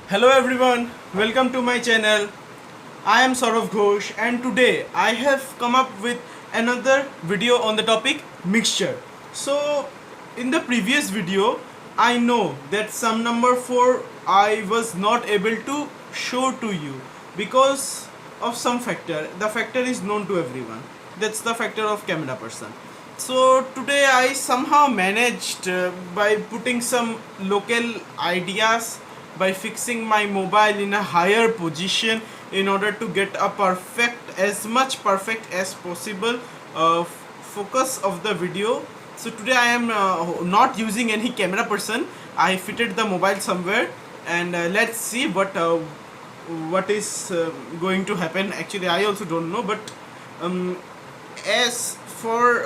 Hello everyone, welcome to my channel. I am Saurav Ghosh and today I have come up with another video on the topic mixture. So in the previous video I know that sum number 4 I was not able to show to you because of some factor. The factor is known to everyone. That's the factor of camera person. So today I somehow managed by putting some local ideas, by fixing my mobile in a higher position in order to get a perfect, as much perfect as possible focus of the video. So today I am not using any camera person. I fitted the mobile somewhere and let's see what is going to happen. Actually I also don't know, but as for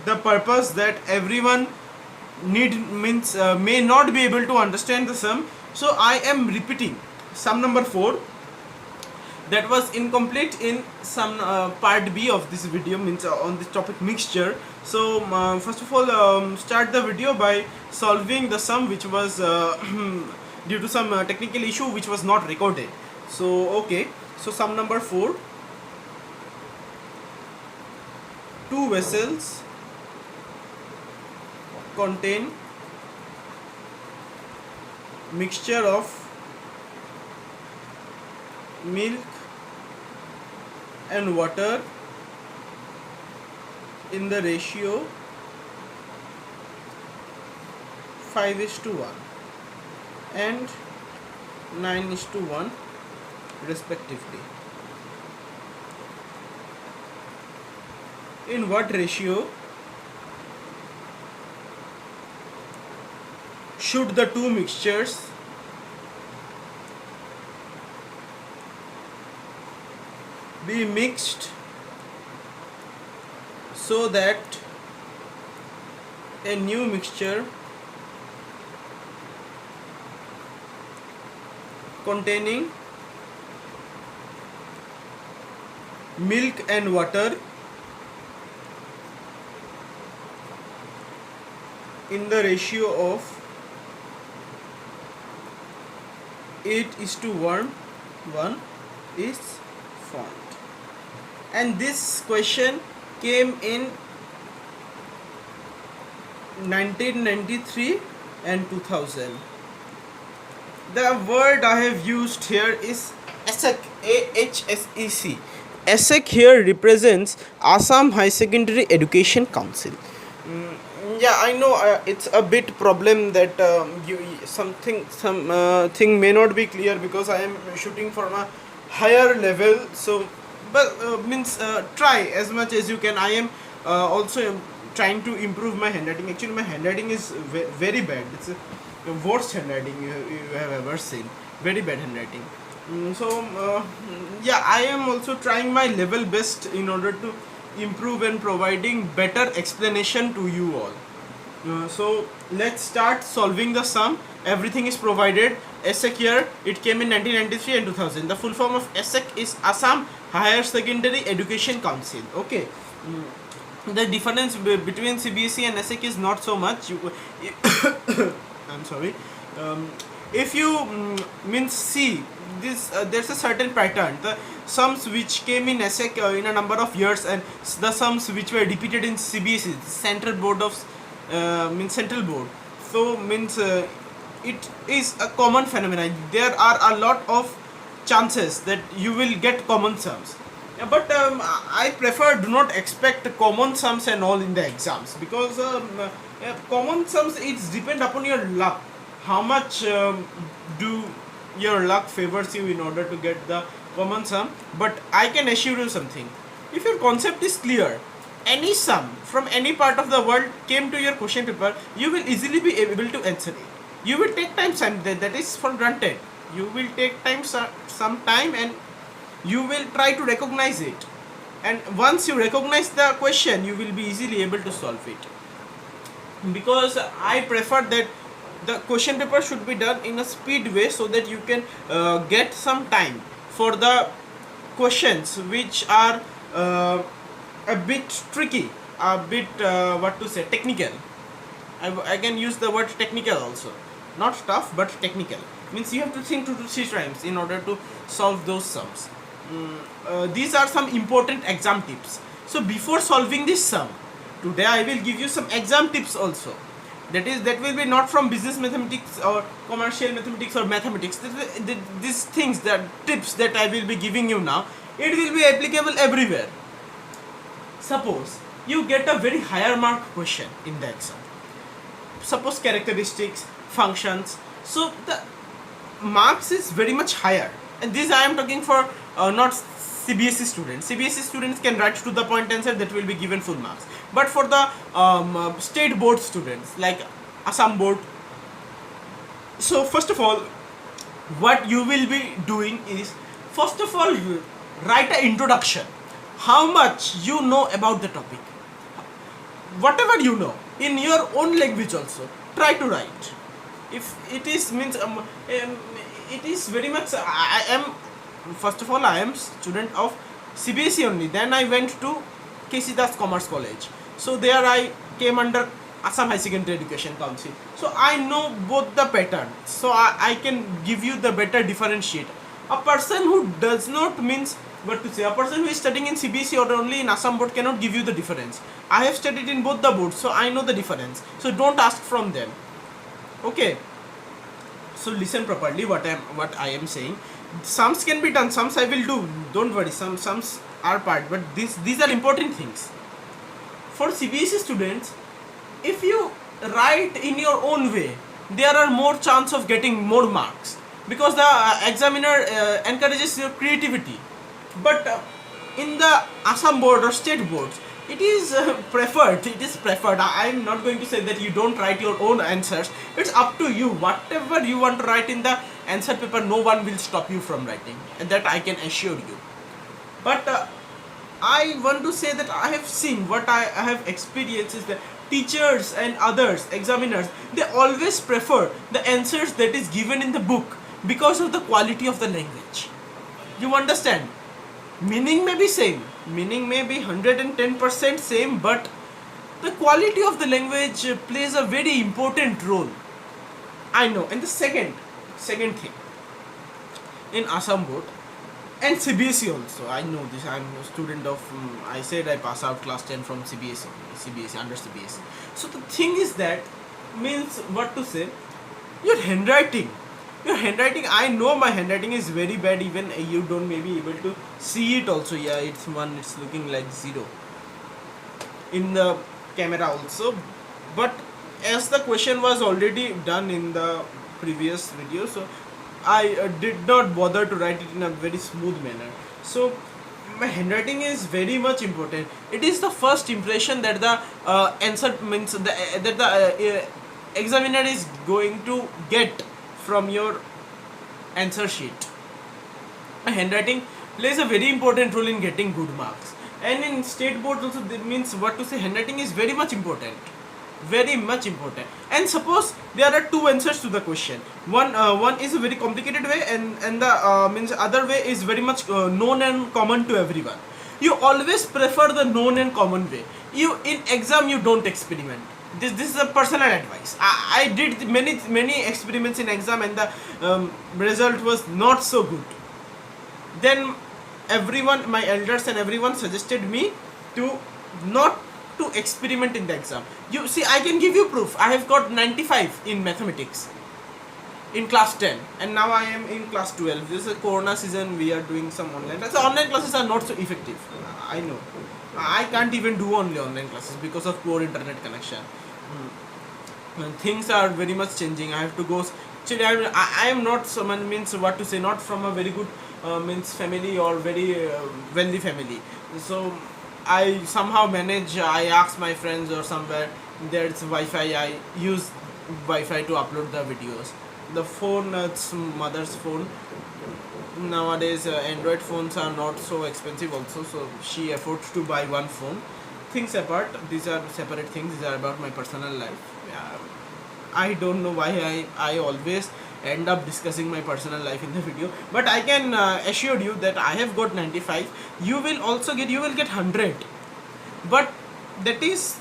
the purpose that everyone may not be able to understand the sum, so I am repeating sum number 4 that was incomplete in some part B of this video, means on this topic mixture. So first of all, start the video by solving the sum which was due to some technical issue which was not recorded. So okay, so sum number 4, two vessels contain mixture of milk and water in the ratio 5:1 and 9:1 respectively. In what ratio should the two mixtures be mixed so that a new mixture containing milk and water in the ratio of 8:1 is formed? And this question came in 1993 and 2000. The word I have used here is ASEC, AHSEC. ASEC here represents Assam High Secondary Education Council. Yeah, I know it's a bit problem that some thing may not be clear because I am shooting from a higher level. So but try as much as you can. I am also trying to improve my handwriting. Actually my handwriting is very bad. It's the worst handwriting you have ever seen. Very bad handwriting. Yeah, I am also trying my level best in order to improve and providing better explanation to you all. So let's start solving the sum. Everything is provided. ASEC here, it came in 1993 and 2000. The full form of ASEC is Assam Higher Secondary Education Council. Okay. The difference between CBSE and ASEC is not so much. I'm sorry. If you see this, there's a certain pattern. The sums which came in ASEC in a number of years and the sums which were repeated in CBSE, Central Board of Central Board. So it is a common phenomenon. There are a lot of chances that you will get common sums. But I prefer do not expect common sums and all in the exams, because common sums, it's depend upon your luck. How much do your luck favors you in order to get the common sum. But I can assure you something, if your concept is clear, any sum from any part of the world came to your question paper, you will easily be able to answer it. You will take time, that is for granted. You will take time, some time, and you will try to recognize it. And once you recognize the question, you will be easily able to solve it. Because I prefer that the question paper should be done in a speed way so that you can get some time for the questions which are a bit tricky, a bit technical. I can use the word technical also, not tough but technical. Means you have to think 2 to 3 times in order to solve those sums. These are some important exam tips. So before solving this sum, today I will give you some exam tips also. That will be not from business mathematics or commercial mathematics or mathematics. These things, that tips that I will be giving you now, it will be applicable everywhere. Suppose you get a very higher mark question in the exam. Suppose characteristics, functions. So the marks is very much higher, and this I am talking for not CBSE students. CBSE students can write to the point answer, that will be given full marks. But for the state board students like Assam board, so first of all, what you will be doing is, first of all, write an introduction. How much you know about the topic, whatever you know in your own language also try to write. If it is means it is very much, I am, first of all, I am student of CBSE only, then I went to KC Das Commerce College, so there I came under Assam High Secondary Education Council, so I know both the pattern, so I can give you the better differentiate. A person who does not, means what to say, a person who is studying in CBSE or only in Assam board cannot give you the difference. I have studied in both the boards, so I know the difference, so don't ask from them. Okay, so listen properly what I am saying. Sums can be done, sums I will do, don't worry, sums are part, but these are important things. For CBSE students, if you write in your own way, there are more chance of getting more marks, because the examiner encourages your creativity. But in the Assam board or state boards, it is preferred. I am not going to say that you don't write your own answers. It's up to you. Whatever you want to write in the answer paper, no one will stop you from writing, and that I can assure you. But I want to say that I have seen, what I have experienced is that teachers and others, examiners, they always prefer the answers that is given in the book because of the quality of the language. You understand? Meaning may be same, meaning may be 110% same, but the quality of the language plays a very important role. I know. And the second thing, in Assam board and CBSE also, I know this, I'm a student of I said I pass out class 10 from CBSE under CBSE. So the thing is that, means what to say, your handwriting, I know my handwriting is very bad, even you don't maybe able to see it also. Yeah, it's looking like 0 in the camera also, but as the question was already done in the previous video, so I did not bother to write it in a very smooth manner. So my handwriting is very much important. It is the first impression that the answer, means that the examiner is going to get from your answer sheet. Handwriting plays a very important role in getting good marks, and in state board also, that means what to say, handwriting is very much important, And suppose there are two answers to the question, one is a very complicated way, and the means other way is very much known and common to everyone. You always prefer the known and common way. You, in exam, you don't experiment. This is a personal advice. I did many experiments in exam, and the result was not so good. Then everyone, my elders and everyone, suggested me to not to experiment in the exam. You see, I can give you proof. I have got 95 in mathematics in class 10, and now I am in class 12. This is a corona season, we are doing some online. So online classes are not so effective. I know. I can't even do only online classes because of poor internet connection. Things are very much changing. I have to go. Actually, I am not someone, means what to say, not from a very good means family or very wealthy family. So I somehow manage. I ask my friends or somewhere there's Wi-Fi. I use Wi-Fi to upload the videos. The phone, it's mother's phone. Nowadays, Android phones are not so expensive also, so she affords to buy one phone. Things apart, these are separate things. These are about my personal life. I don't know why I always end up discussing my personal life in the video, but I can assure you that I have got 95. You will also get, you will get 100, but that is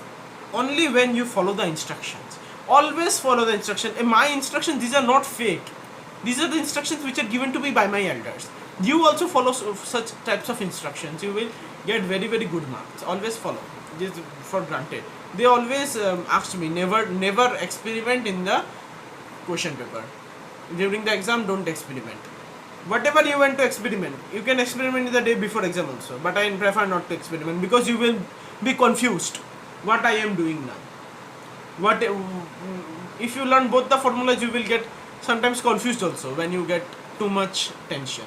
only when you follow the instructions. Always follow the instruction. My instructions, these are not fake. These are the instructions which are given to me by my elders. You also follow such types of instructions, you will get very very good marks. Always follow this for granted. They always asked me, never experiment in the question paper. During the exam, don't experiment. Whatever you want to experiment, you can experiment the day before exam also, but I prefer not to experiment because you will be confused what I am doing now. What if you learn both the formulas, you will get sometimes confused also when you get too much tension.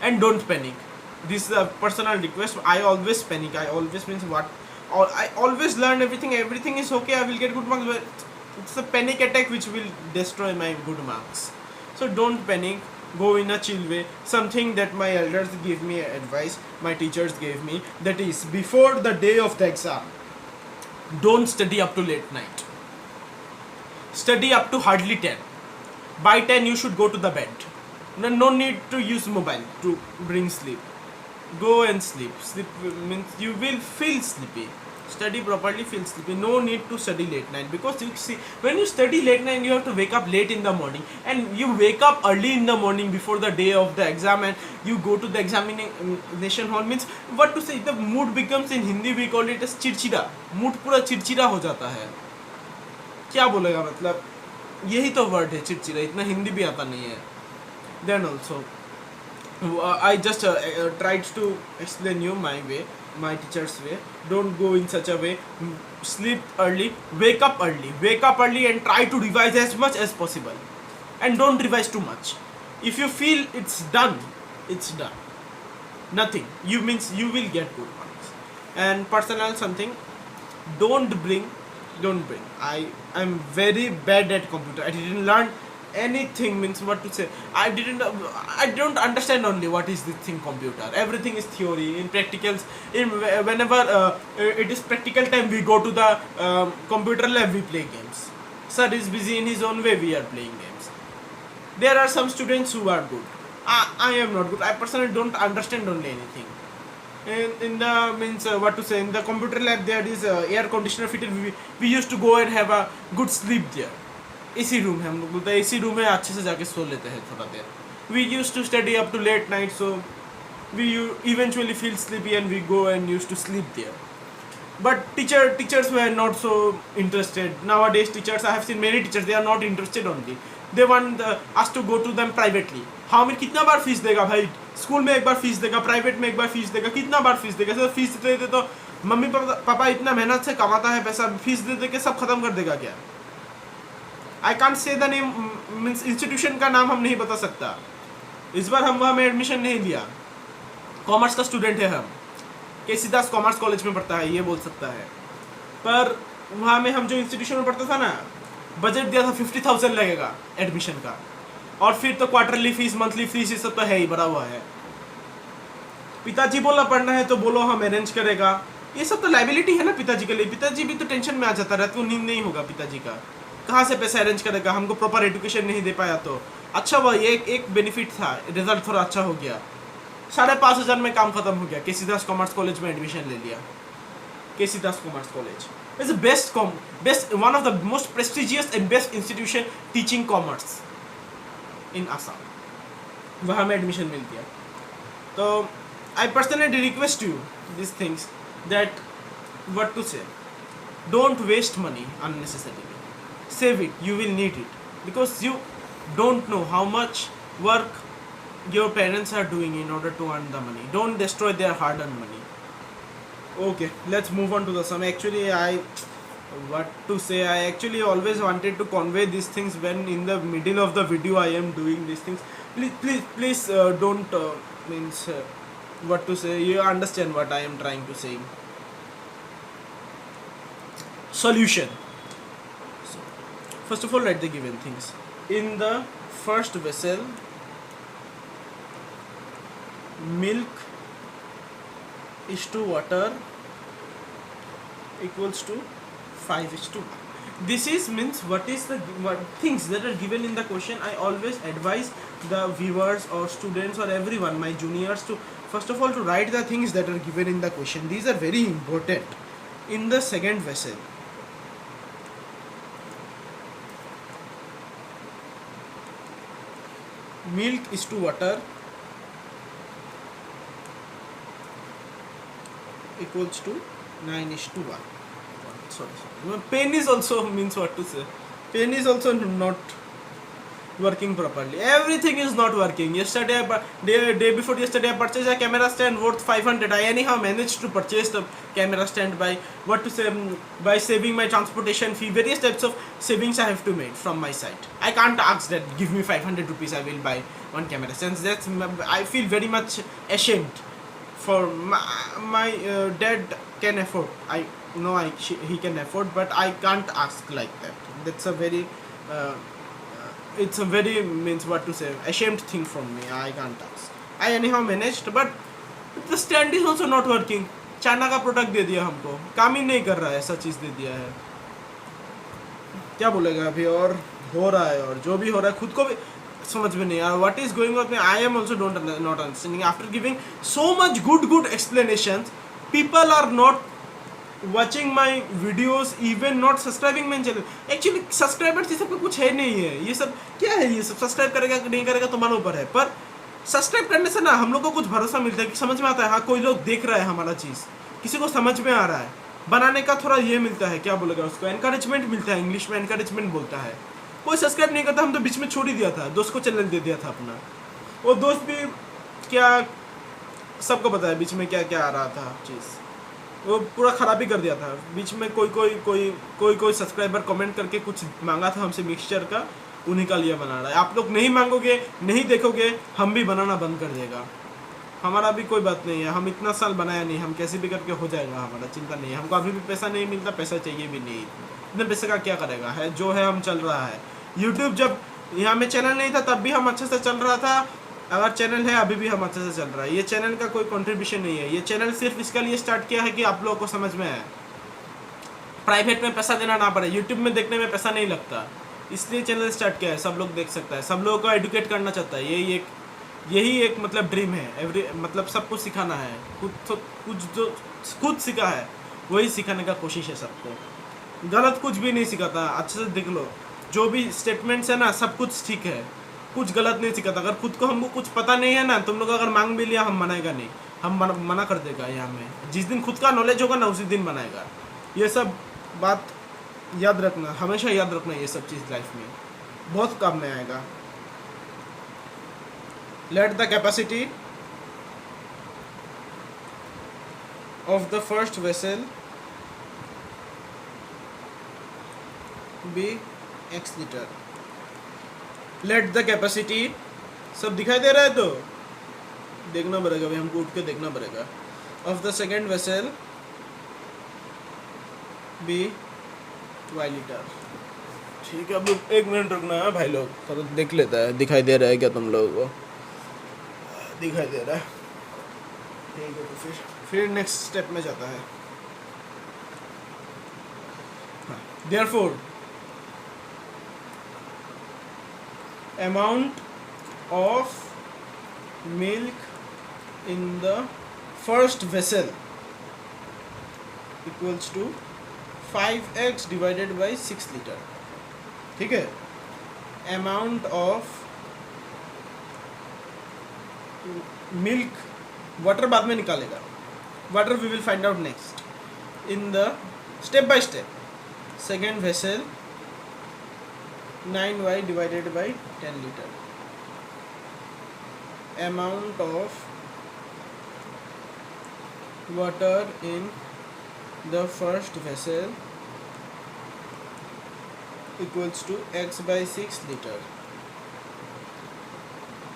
And don't panic. This is a personal request. I always panic. I always means what I always learn everything is okay, I will get good marks, but it's a panic attack which will destroy my good marks. So don't panic, go in a chill way. Something that my elders gave me advice, my teachers gave me, that is, before the day of the exam, don't study up to late night. Study up to hardly 10. By 10 you should go to the bed. No need to use mobile to bring sleep. Go and sleep. Sleep means you will feel sleepy. Study properly, feel sleepy. No need to study late night, because you see, when you study late night, you have to wake up late in the morning, and you wake up early in the morning before the day of the exam, and you go to the examination hall. Means what to say, the mood becomes, in Hindi we call it as चिड़चिड़ा. Mood पूरा चिड़चिड़ा हो जाता है. क्या बोलेगा, मतलब यही तो वर्ड है चिड़चिड़ा, इतना हिंदी भी आता नहीं है. Then also I just tried to explain you my way, my teacher's way. Don't go in such a way. Sleep early, wake up early, and try to revise as much as possible. And don't revise too much. If you feel it's done, it's done. Nothing. You means you will get good marks. And personal something, don't bring. I am very bad at computer. I didn't learn anything, means what to say, I don't understand only what is this thing computer. Everything is theory. In practicals, whenever it is practical time, we go to the computer lab, we play games. Sir is busy in his own way, we are playing games. There are some students who are good. I am not good. I personally don't understand only anything. In the means what to say, in the computer lab there is air conditioner fitted. We used to go and have a good sleep there. AC room है, हम लोग बोलते हैं AC room है, अच्छे से जाके सो लेते हैं थोड़ा देर. We used to study up to late night, so we eventually feel sleepy and we go and used to sleep there. But teachers were not so interested. Nowadays teachers, I have seen many teachers, they are not interested only. They want us to go to them privately. हाँ, मैं कितना बार fees देगा भाई? School में एक बार fees देगा, private में एक बार फीस देगा, कितना बार फीस देगा? सर फीस दे दे तो मम्मी पापा इतना मेहनत से कमाता है पैसा, फीस दे दे के सब खत्म कर देगा क्या? I can't say the name, means institution का नाम हम नहीं बता सकता. इस बार हम वहाँ में एडमिशन नहीं लिया. कॉमर्स का स्टूडेंट है हम, केसी दास कॉमर्स कॉलेज में पढ़ता है, ये बोल सकता है. पर वहाँ में हम जो इंस्टीट्यूशन में पढ़ता था ना, बजट दिया था 50,000 लगेगा एडमिशन का, और फिर तो क्वार्टरली फीस, मंथली फीस, ये सब तो है ही, भरा हुआ है. पिताजी बोला पढ़ना है तो बोलो हम अरेंज करेगा. ये सब तो लाइबिलिटी है ना पिताजी के लिए. पिताजी भी तो टेंशन में आ जाता है, रात को नींद नहीं होगा पिताजी का, कहाँ से पैसा अरेंज करेगा? हमको प्रॉपर एजुकेशन नहीं दे पाया तो. अच्छा हुआ, ये एक बेनिफिट था, रिजल्ट थोड़ा अच्छा हो गया. 5,500 में काम खत्म हो गया. केसी दास कॉमर्स कॉलेज में एडमिशन ले लिया. KC Das commerce college is the best one of the most prestigious and best institution teaching commerce in Assam. वहाँ में एडमिशन मिल गया. तो I personally request you this things, that what to say, don't waste money unnecessarily. Save it, you will need it, because you don't know how much work your parents are doing in order to earn the money. Don't destroy their hard earned money. Okay, let's move on to the sum. Actually I actually always wanted to convey these things when in the middle of the video I am doing these things. Please don't means what to say, you understand what I am trying to say. Solution. First of all, write the given things. In the first vessel, milk is to water equals to 5:1. This is means what things that are given in the question. I always advise the viewers or students or everyone, my juniors, to first of all to write the things that are given in the question. These are very important. In the second vessel, milk is to water equals to 9:1. Sorry. Pen is also means what to say. Pen is also not working properly. Everything is not working. Yesterday, day before yesterday, I purchased a camera stand worth 500. I anyhow managed to purchase the camera stand by what to say, by saving my transportation fee. Various types of savings I have to make from my side. I can't ask that give me 500 rupees. I will buy one camera stand. That's I feel very much ashamed. For my dad can afford. I know he can afford, but I can't ask like that. That's a very it's a very means what to say ashamed thing from me. I can't ask. I anyhow managed, but the stand is also not working. China का product दे दिया हमको, काम ही नहीं कर रहा है, ऐसा चीज़ दे दिया है. क्या बोलेगा अभी. और हो रहा है, और जो भी हो रहा है खुद को भी समझ में नहीं आ रहा. What is going on. I am also don't not understanding. After giving so much good explanations, people are not watching my videos, even not subscribing my channel. Actually subscribers ये सब का कुछ है नहीं है. ये सब क्या है, ये सब सब्सक्राइब करेगा कि नहीं करेगा तुम्हारे ऊपर है, पर सब्सक्राइब करने से ना हम लोग को कुछ भरोसा मिलता है कि समझ में आता है हाँ कोई लोग देख रहा है हमारा चीज़, किसी को समझ में आ रहा है. बनाने का थोड़ा ये मिलता है, क्या बोलेगा उसको, एनकरेजमेंट मिलता है. इंग्लिश में एनकरेजमेंट बोलता है. कोई सब्सक्राइब नहीं करता. हम तो बीच में छोड़ ही दिया था, दोस्त को चैनल दे दिया था अपना. वो दोस्त भी क्या सबको पता है बीच में क्या क्या आ रहा था चीज़, वो पूरा ख़राब ही कर दिया था. बीच में कोई सब्सक्राइबर कमेंट करके कुछ मांगा था हमसे मिक्सचर का, उन्हीं का लिए बना रहा है. आप लोग नहीं मांगोगे, नहीं देखोगे, हम भी बनाना बंद कर देगा. हमारा भी कोई बात नहीं है, हम इतना साल बनाया नहीं, हम कैसे भी करके हो जाएगा, हमारा चिंता नहीं है. हमको अभी भी पैसा नहीं मिलता, पैसा चाहिए भी नहीं. इतने पैसे का क्या करेगा, है जो है हम चल रहा है. यूट्यूब जब यहाँ में चैनल नहीं था तब भी हम अच्छे से चल रहा था. अगर चैनल है अभी भी हम अच्छे से चल रहा है. ये चैनल का कोई कंट्रीब्यूशन नहीं है. ये चैनल सिर्फ इसके लिए स्टार्ट किया है कि आप लोगों को समझ में आए, प्राइवेट में पैसा देना ना पड़े. यूट्यूब में देखने में पैसा नहीं लगता, इसलिए चैनल स्टार्ट किया है. सब लोग देख सकता है, सब लोगों को एडुकेट करना चाहता है. यही एक मतलब ड्रीम है. मतलब सब कुछ सिखाना है. कुछ जो खुद सीखा है वही सिखाने का कोशिश है सबको. गलत कुछ भी नहीं सिखाता. अच्छे से देख लो, जो भी स्टेटमेंट्स है ना सब कुछ ठीक है, कुछ गलत नहीं सिखाता. अगर खुद को हमको कुछ पता नहीं है ना, तुम लोग अगर मांग भी लिया हम मनाएगा नहीं, हम मना कर देगा. यहाँ में जिस दिन खुद का नॉलेज होगा ना उसी दिन मनाएगा. ये सब बात याद रखना, हमेशा याद रखना. ये सब चीज़ लाइफ में बहुत काम में आएगा. Let the capacity of the first vessel be x litre. Let the capacity, सब दिखाई दे रहा है तो देखना पड़ेगा भाई, हमको उठ के देखना पड़ेगा. Of the second vessel be y litre. ठीक है, अब 1 मिनट रुकना है भाई लोग, थोड़ा देख लेता है. दिखाई दे रहा है क्या तुम लोगों को? दिखाई दे रहा है. ठीक है, तो फिर नेक्स्ट स्टेप में जाता है. Therefore amount of milk in the first vessel equals to 5x divided by 6 liter. ठीक है. amount of milk, water बाद में निकालेगा. water we will find out next in the step by step. second vessel 9y divided by 10 liter. amount of water in the first vessel equals to x by 6 liter.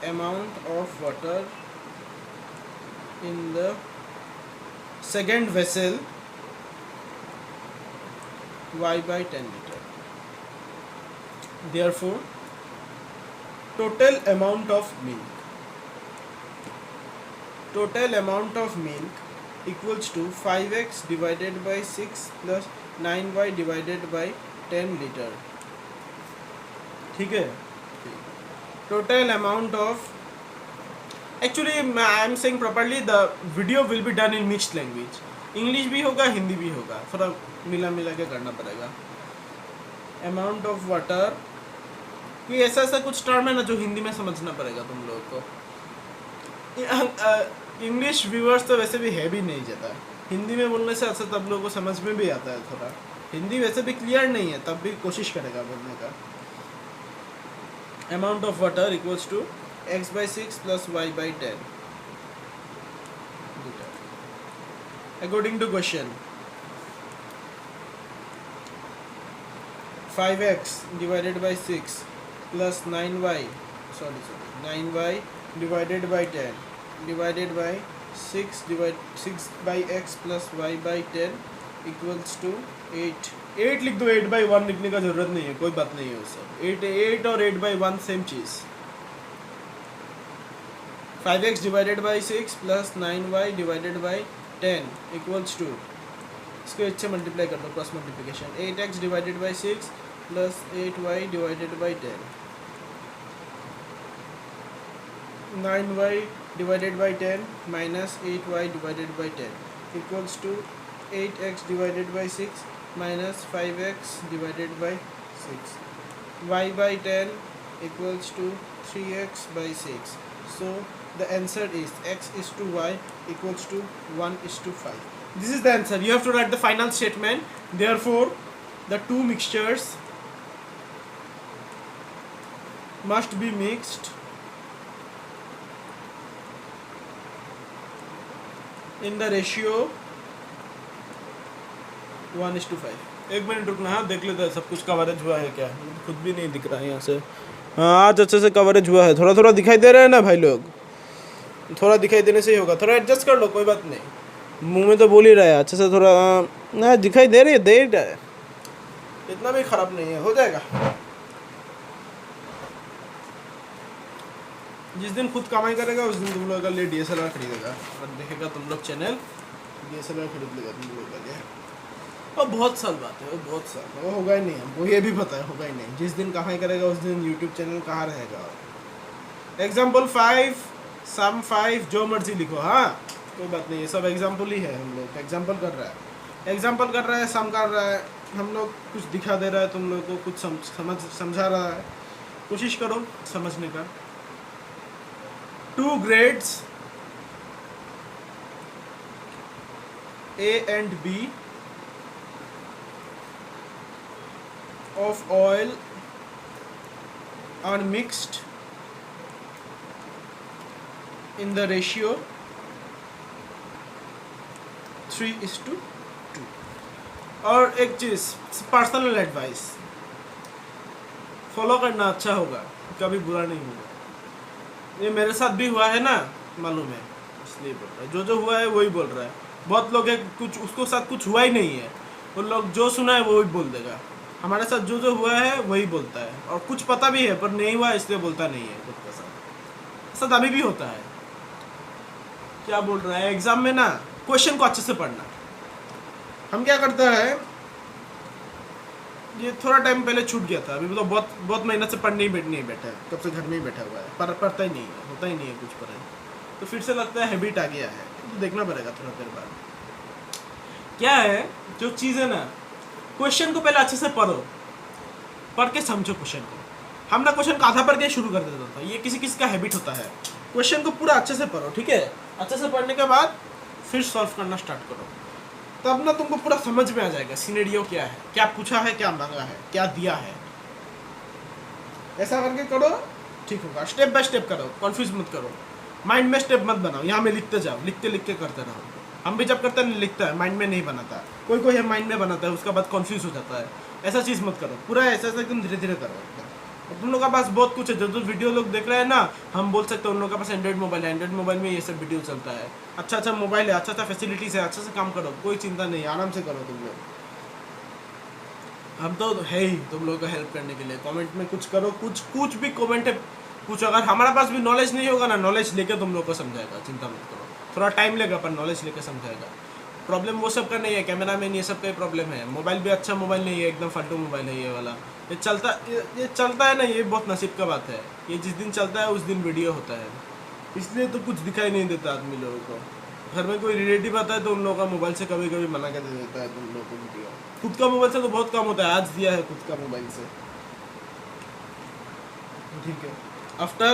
amount of water in the second vessel y by 10 liter. Therefore, total amount of milk equals to 5x divided by 6 plus 9y divided by 10 liter. ठीक है. Total amount of, actually I am saying properly, the video will be done in mixed language. English भी होगा, हिंदी भी होगा, थोड़ा मिला के करना पड़ेगा. amount of water ये ऐसा ऐसा कुछ टर्म है ना जो हिंदी में समझना पड़ेगा तुम लोगों को। इंग्लिश व्यूअर्स तो वैसे भी है भी नहीं ज़्यादा, हिंदी में बोलने से अच्छा तब लोगों को समझ में भी आता है थोड़ा। हिंदी वैसे भी क्लियर नहीं है, तब भी कोशिश करेगा बोलने का। Amount of water equals to x/6 plus y/10 according to question. 5x divided by 6 plus 9y divided by 10 divided by 6 by x plus y by 10 equals to 8 लिख दो, 8/1 लिखने का जरूरत नहीं है, कोई बात नहीं है उससे। 8 और 8/1 सेम चीज। 5x divided by 6 plus 9y divided by 10 equals to, इसको इससे मल्टीप्लाई कर दो, cross multiplication. 8x divided by 6 plus 8y divided by 10, 9y divided by 10 minus 8y divided by 10 equals to 8x divided by 6 minus 5x divided by 6, y by 10 equals to 3x by 6. So the answer is x is to y equals to 1:5. This is the answer. You have to write the final statement. Therefore, the two mixtures must be mixed in the ratio 1:5. एक minute रुकना, हाँ देख लेते हैं सब कुछ coverage हुआ है क्या, खुद भी नहीं दिख रहा है यहाँ से। हाँ आज अच्छे से कवरेज हुआ है, थोड़ा थोड़ा दिखाई दे रहा है ना भाई लोग, थोड़ा दिखाई देने से ही होगा, थोड़ा एडजस्ट कर लो, कोई बात नहीं। मुंह में तो बोल ही रहा है, अच्छे से थोड़ा ना दिखाई दे रही है, दे रहा है, इतना भी खराब नहीं है, हो जाएगा। जिस दिन खुद कमाई करेगा उस दिन तुम लोगों का लिए DSLR खरीदेगा और देखेगा तुम लोग चैनल, DSLR खरीद लेगा तुम लोगों का लिए। और बहुत साल बात है, बहुत साल, वो होगा ही नहीं, हमको ये भी पता है होगा ही नहीं। जिस दिन कमाई करेगा उस दिन यूट्यूब चैनल कहाँ रहेगा। एग्जाम्पल 5 सम 5 जो मर्जी लिखो, हाँ कोई बात नहीं है, सब एग्जाम्पल ही है। हम लोग एग्जाम्पल कर रहा है, सम कर रहा है, हम लोग कुछ दिखा दे रहा है तुम लोग को, कुछ समझा रहा है, कोशिश करो समझने का। 2 grades A and B of oil are mixed in the ratio 3:2। और एक चीज़, पर्सनल एडवाइस फॉलो करना, अच्छा होगा, कभी बुरा नहीं होगा। ये मेरे साथ भी हुआ है ना, मालूम है, इसलिए बोल रहा है। जो हुआ है वही बोल रहा है। बहुत लोग है कुछ उसको साथ कुछ हुआ ही नहीं है, वो लोग जो सुना है वही बोल देगा। हमारे साथ जो हुआ है वही बोलता है, और कुछ पता भी है पर नहीं हुआ इसलिए बोलता नहीं है खुद के साथ अभी भी होता है। क्या बोल रहा है, एग्जाम में ना क्वेश्चन को अच्छे से पढ़ना। हम क्या करते हैं, ये थोड़ा टाइम पहले छूट गया था, अभी तो बहुत मेहनत से पढ़ने ही नहीं बैठा, कब से घर में ही बैठा हुआ है, पर पढ़ता ही नहीं है, होता ही नहीं है कुछ पढ़ाई। तो फिर से लगता है हैबिट आ गया है, तो देखना पड़ेगा थोड़ा देर बाद। क्या है जो चीज़ है ना, क्वेश्चन को पहले अच्छे से पढ़ के समझो क्वेश्चन को। हम ना क्वेश्चन को आधा पढ़ के शुरू कर देता था, ये किसी किसी का हैबिट होता है। क्वेश्चन को पूरा अच्छे से पढ़ो, ठीक है, अच्छे से पढ़ने के बाद फिर सॉल्व करना स्टार्ट करो, तब ना तुमको पूरा समझ में आ जाएगा सिनेरियो क्या है, क्या पूछा है, क्या मांगा है, क्या दिया है। ऐसा करके करो, ठीक होगा। स्टेप बाय स्टेप करो, कन्फ्यूज मत करो, माइंड में स्टेप मत बनाओ। यहाँ में लिखते जाओ, लिख के करते रहो। हम भी जब करते हैं लिखता है, माइंड में नहीं बनाता। कोई है माइंड में बनाता है, उसका बाद कन्फ्यूज हो जाता है। ऐसा चीज़ मत करो, पूरा ऐसा एकदम धीरे धीरे करो। तुम लोग का पास बहुत कुछ है, जो वीडियो लोग देख रहे हैं ना, हम बोल सकते हैं उन लोगों का पास एंड्रॉइड मोबाइल है, एंड्रॉइड मोबाइल में ये सब वीडियो चलता है। अच्छा मोबाइल है, अच्छा फैसिलिटीज़ है, अच्छे से काम करो, कोई चिंता नहीं, आराम से करो तुम लोग। हम तो है ही तुम लोगों को हेल्प करने के लिए। कमेंट में कुछ करो, कुछ भी कमेंट है कुछ। अगर हमारे पास भी नॉलेज नहीं होगा ना, नॉलेज लेके तुम लोग को समझाएगा, चिंता मत करो। थोड़ा टाइम लगेगा पर नॉलेज लेके समझाएगा। प्रॉब्लम वो सब का नहीं है, कैमरा मैन ये सब का ही प्रॉब्लम है। मोबाइल भी अच्छा मोबाइल नहीं है, एकदम फालतू मोबाइल है ये वाला। ये चलता है ना, ये बहुत नसीब का बात है। ये जिस दिन चलता है उस दिन वीडियो होता है, इसलिए तो कुछ दिखाई नहीं देता आदमी लोगों को। घर में कोई रिलेटिव आता है तो उन लोगों का मोबाइल से कभी कभी मना कर दे देता है तुम लोगों को वीडियो। खुद का मोबाइल से तो बहुत कम होता है, आज दिया है खुद का मोबाइल से। ठीक है. After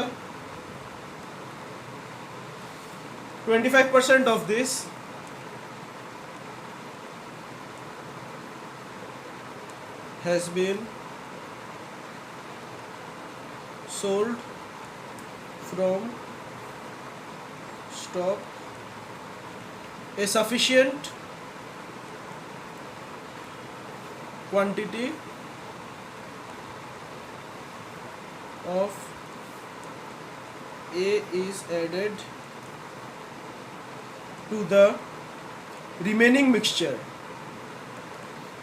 25% of this has been sold from stock, a sufficient quantity of A is added to the remaining mixture.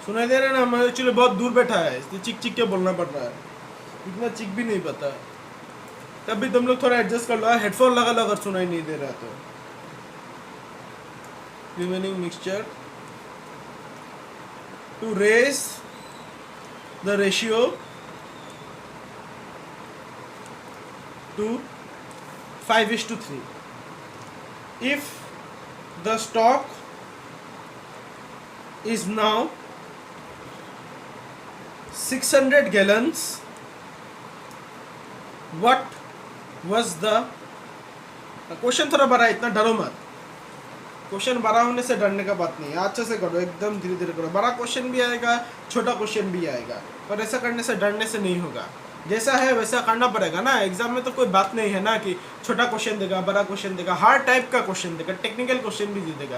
सुनाई दे रहा है ना? हमारे एक्चुअली बहुत दूर बैठा है, इसलिए चिक चिक के बोलना पड़ रहा है. इतना चिक भी नहीं पता है. तब भी तुम लोग थोड़ा एडजस्ट कर लो. हेडफोन लगा लो अगर सुनाई नहीं दे रहा तो. Remaining mixture to raise the ratio to 5:3. If the stock is now 600 gallons, what was the question थोड़ा बड़ा है, इतना डरो मत. क्वेश्चन बड़ा होने से डरने का बात नहीं है. अच्छे से करो, एकदम धीरे धीरे करो. बड़ा क्वेश्चन भी आएगा, छोटा क्वेश्चन भी आएगा, पर ऐसा करने से डरने से नहीं होगा. जैसा है वैसा करना पड़ेगा ना. एग्जाम में तो कोई बात नहीं है ना कि छोटा क्वेश्चन देगा, बड़ा क्वेश्चन देगा, हार्ड टाइप का क्वेश्चन देगा, टेक्निकल क्वेश्चन भी दे देगा.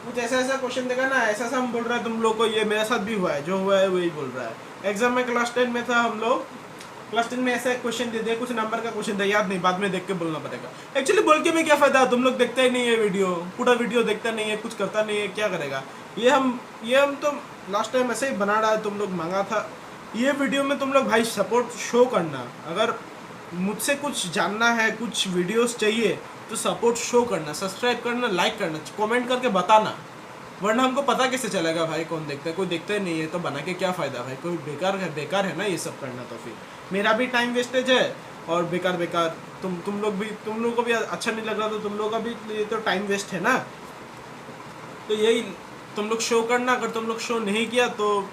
कुछ ऐसा ऐसा क्वेश्चन देगा ना, ऐसा ऐसा हम बोल रहे हैं तुम लोग को. ये मेरे साथ भी हुआ है, जो हुआ है वही बोल रहा है. एग्जाम में क्लास 10 में था, हम लोग क्लास 10 में ऐसा एक क्वेश्चन दे दिया, कुछ नंबर का क्वेश्चन था, याद नहीं, बाद में देख के बोलना पड़ेगा. एक्चुअली बोल के भी क्या फायदा, तुम लोग देखते ही नहीं है वीडियो, पूरा वीडियो देखता नहीं है, कुछ करता नहीं है, क्या करेगा. ये हम तो लास्ट टाइम ऐसे ही बना रहा है, तुम लोग मांगा था. ये वीडियो में तुम लोग भाई सपोर्ट शो करना. अगर मुझसे कुछ जानना है, कुछ वीडियोस चाहिए तो सपोर्ट शो करना, सब्सक्राइब करना, लाइक करना, कमेंट करके बताना. वरना हमको पता कैसे चलेगा भाई कौन देखता है. कोई देखता ही नहीं है तो बना के क्या फ़ायदा भाई. कोई बेकार है ना ये सब करना. तो फिर मेरा भी टाइम वेस्टेज है और बेकार तुम लोग को भी अच्छा नहीं लग रहा तो तुम लोग का भी ये तो टाइम वेस्ट है ना. तो यही तुम लोग शो करना. अगर तुम लोग शो नहीं किया तो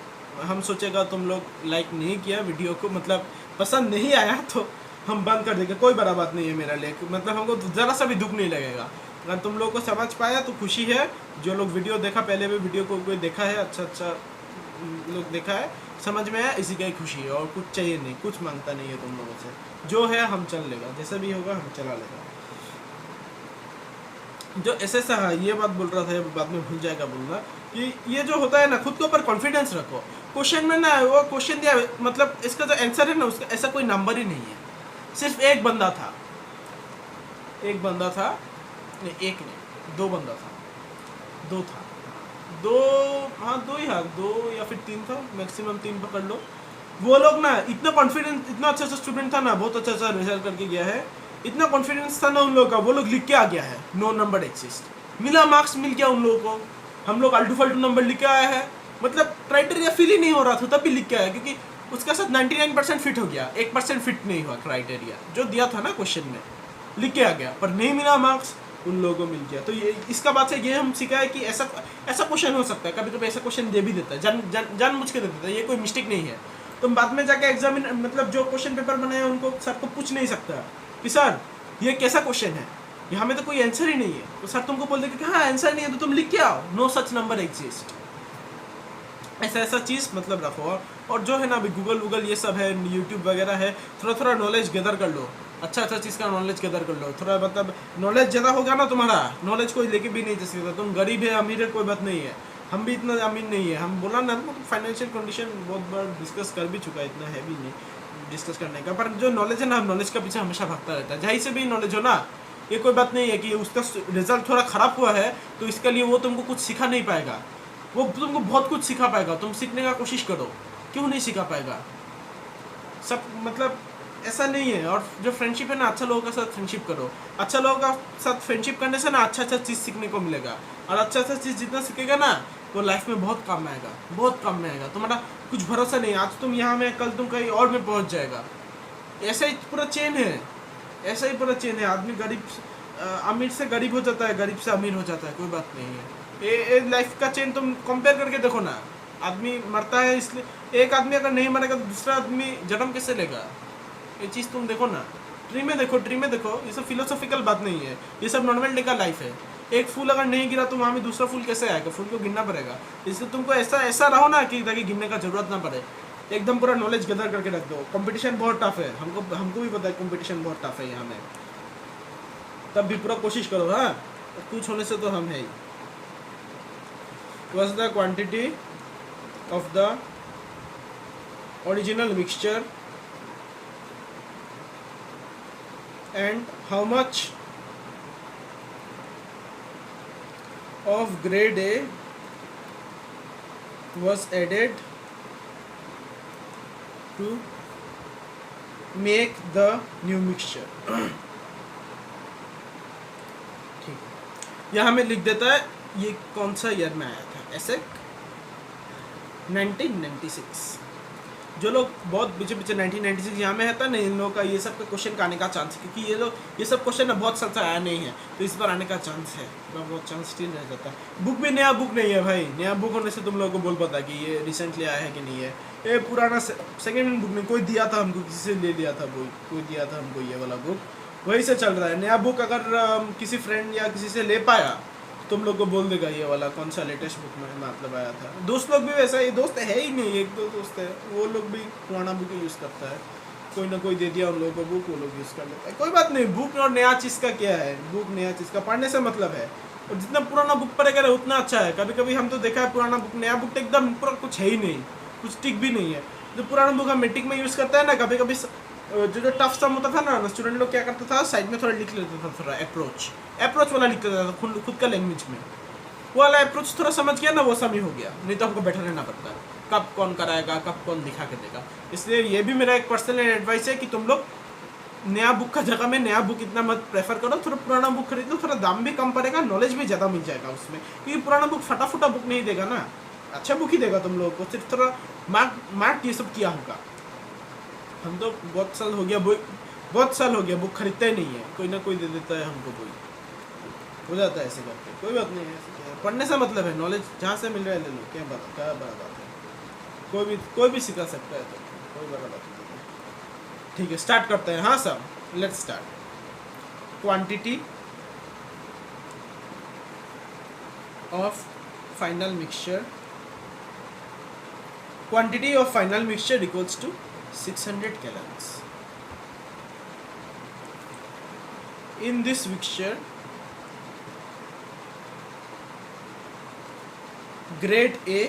हम सोचेगा तुम लोग लाइक नहीं किया वीडियो को, मतलब पसंद नहीं आया तो हम बंद कर देंगे. कोई बड़ा बात नहीं है मेरा लिए, मतलब हमको ज़रा सा भी दुख नहीं लगेगा. अगर तुम लोग को समझ पाया तो खुशी है. जो लोग वीडियो देखा, पहले भी वीडियो को कोई देखा है, अच्छा लोग देखा है, समझ में आया, इसी का ही खुशी है. और कुछ चाहिए नहीं, कुछ मांगता नहीं है तुम लोगों से. जो है हम चल लेगा, जैसा भी होगा हम चला लेगा. जो ऐसे सा है, ये बात बोल रहा था, बाद में भूल जाएगा बोलना, कि ये जो होता है ना, खुद के ऊपर कॉन्फिडेंस रखो. क्वेश्चन में ना वो क्वेश्चन दिया, मतलब इसका जो आंसर है ना, उसका ऐसा कोई नंबर ही नहीं है. सिर्फ एक बंदा था, नहीं, एक नहीं, दो बंदा था, दो या फिर तीन था, मैक्सिमम 3 पकड़ लो. वो लोग ना इतना कॉन्फिडेंस, इतना अच्छा स्टूडेंट था ना, बहुत अच्छा रिजल्ट करके गया है. इतना कॉन्फिडेंस था ना उन लोगों का, वो लोग लिख के आ गया है नो नंबर एक्सिस्ट. मिला, मार्क्स मिल गया उन लोगों को. हम लोग अल्टू फाल्टू नंबर लिख के आया है, मतलब क्राइटेरिया फिल ही नहीं हो रहा था तब भी लिख के आया, क्योंकि उसका साथ 99% फिट हो गया, 1% फिट नहीं हुआ. क्राइटेरिया जो दिया था ना क्वेश्चन में, लिख के आ गया, पर नहीं मिला मार्क्स, उन लोगों को मिल गया. तो ये इसका बात है, ये हम सीखा है कि ऐसा क्वेश्चन हो सकता है. कभी कभी ऐसा क्वेश्चन दे भी देता है, जानबूझ के दे देता है. ये कोई मिस्टेक नहीं है. तुम बाद में जाके एग्जामिन, मतलब जो क्वेश्चन पेपर बनाए उनको सर को पूछ नहीं सकता कि सर ये कैसा क्वेश्चन है, यहाँ में तो कोई आंसर ही नहीं है. तो सर तुमको बोल देंगे कि हाँ आंसर नहीं है तो तुम लिख के आओ, नो सच नंबर एग्जिस्ट. ऐसा चीज़ मतलब रखो. और जो है ना अभी गूगल ये सब है, यूट्यूब वगैरह है, थोड़ा नॉलेज गैदर कर लो. अच्छा चीज़ का नॉलेज गैदर कर लो. थोड़ा मतलब नॉलेज ज़्यादा होगा ना तुम्हारा, नॉलेज कोई लेके भी नहीं जा सकता. तुम गरीब है अमीर है कोई बात नहीं है, हम भी इतना अमीर नहीं है. हम बोला ना, फाइनेंशियल कंडीशन बहुत बार डिस्कस कर भी चुका है, इतना है भी नहीं डिस्कस करने का. पर जो नॉलेज है ना, नॉलेज का पीछे हमेशा भागता रहता है. जहाँ से भी नॉलेज हो ना, ये कोई बात नहीं है कि उसका रिजल्ट थोड़ा ख़राब हुआ है तो इसके लिए वो तुमको कुछ सिखा नहीं पाएगा. वो तुमको बहुत कुछ सिखा पाएगा. तुम सीखने का कोशिश करो, क्यों नहीं सिखा पाएगा. सब मतलब ऐसा नहीं है. और जो फ्रेंडशिप है ना, अच्छा लोगों के साथ फ्रेंडशिप करो. अच्छा लोगों का साथ फ्रेंडशिप करने से ना अच्छा चीज़ सीखने को मिलेगा. और अच्छा चीज़ जितना सीखेगा ना, वो लाइफ में बहुत काम में आएगा, बहुत काम में आएगा. तुम्हारा कुछ भरोसा नहीं, आज तुम यहाँ में, कल तुम कहीं और में पहुँच जाएगा. ऐसा ही पूरा चेन है, ऐसा ही पूरा चेन है. आदमी अमीर से गरीब हो जाता है, गरीब से अमीर हो जाता है, कोई बात नहीं है. ये लाइफ का चेन तुम कंपेयर करके देखो ना. आदमी मरता है, इसलिए एक आदमी अगर नहीं मरेगा तो दूसरा आदमी जन्म कैसे लेगा. ये चीज़ तुम देखो ना, ट्री में देखो, ये सब फिलोसॉफिकल बात नहीं है, ये सब नॉर्मल डे का लाइफ है। एक फूल अगर नहीं गिरा तो वहाँ में दूसरा फूल कैसे आएगा? फूल को गिनना पड़ेगा। इसलिए तुमको ऐसा रहो ना कि ताकि गिनने का जरूरत ना पड़े, एकदम पूरा नॉलेज गदर करके रख दो। कंपटीशन बहुत टफ है, हमको भी पता है कंपटीशन बहुत टफ है यहाँ में, तब भी पूरा कोशिश करो। हाँ, कुछ होने से तो हम है ही। Was the quantity of the original mixture and how much of grade A was added to make the new mixture। ठीक, यहाँ में लिख देता है ये कौन सा ईयर में आया था, ऐसे 1996। जो लोग बहुत पीछे 1996 यहाँ में है था नहीं, इन लोगों का ये सब का क्वेश्चन का आने का चांस है, क्योंकि ये सब क्वेश्चन ना बहुत साल से आया नहीं है, तो इस बार आने का चांस है, बहुत चांस स्टिल रह जाता है। बुक भी नया बुक नहीं है भाई, नया बुक होने से तुम लोगों को बोल पाता कि ये रिसेंटली आया है कि नहीं है। ये पुराना सेकेंड हैंड बुक नहीं, कोई दिया था हमको, किसी से ले लिया था, कोई दिया था हमको ये वाला बुक, वही से चल रहा है। नया बुक अगर किसी फ्रेंड या किसी से ले पाया तुम लोग को बोल देगा ये वाला कौन सा लेटेस्ट बुक में मतलब आया था। दोस्त लोग भी वैसा, ये दोस्त है ही नहीं, एक दो दोस्त है, वो लोग भी पुराना बुक ही यूज़ करता है, कोई ना कोई दे दिया उन लोगों को बुक, वो लोग यूज़ कर लेता है। कोई बात नहीं, बुक और नया चीज़ का क्या है, बुक नया चीज़ का पढ़ने से मतलब है, और जितना पुराना बुक पढ़ेगा उतना अच्छा है। कभी कभी हम तो देखा है पुराना बुक, नया बुक तो एकदम पूरा कुछ है ही नहीं, कुछ टिक भी नहीं है। जो पुराना बुक हम मेट्रिक में यूज़ करते हैं ना, कभी कभी जो टफ सम होता था ना, स्टूडेंट लोग क्या करता था, साइड में थोड़ा लिख लेता था, थोड़ा अप्रोच वाला लिख लेता था खुद का लैंग्वेज में। वो वाला अप्रोच थोड़ा समझ गया ना, वो समी हो गया, नहीं तो हमको बैठा रहना पड़ता है, कब कौन कराएगा, कब कौन दिखा के देगा। इसलिए ये भी मेरा एक पर्सनल एडवाइस है कि तुम लोग नया बुक का जगह में नया बुक इतना मत प्रेफर करो, थोड़ा पुराना बुक खरीद लो, थोड़ा दाम भी कम पड़ेगा, नॉलेज भी ज़्यादा मिल जाएगा उसमें, क्योंकि पुराना बुक फटा बुक नहीं देगा ना, अच्छा बुक ही देगा तुम लोगों को, सिर्फ थोड़ा मार्क ये सब किया होगा। हम तो बहुत साल हो गया बुक खरीदते ही नहीं है, कोई ना कोई दे देता है हमको, कोई हो जाता है ऐसे करके, कोई बात नहीं है। पढ़ने से मतलब है, नॉलेज जहाँ से मिल रहा है ले लो, क्या बड़ा बात है, कोई भी सिखा सकता है, तो कोई बड़ा बात नहीं है। ठीक है, स्टार्ट करते हैं। हाँ सब, let's start. Quantity of final mixture equals to 600 gallons। In this mixture, grade A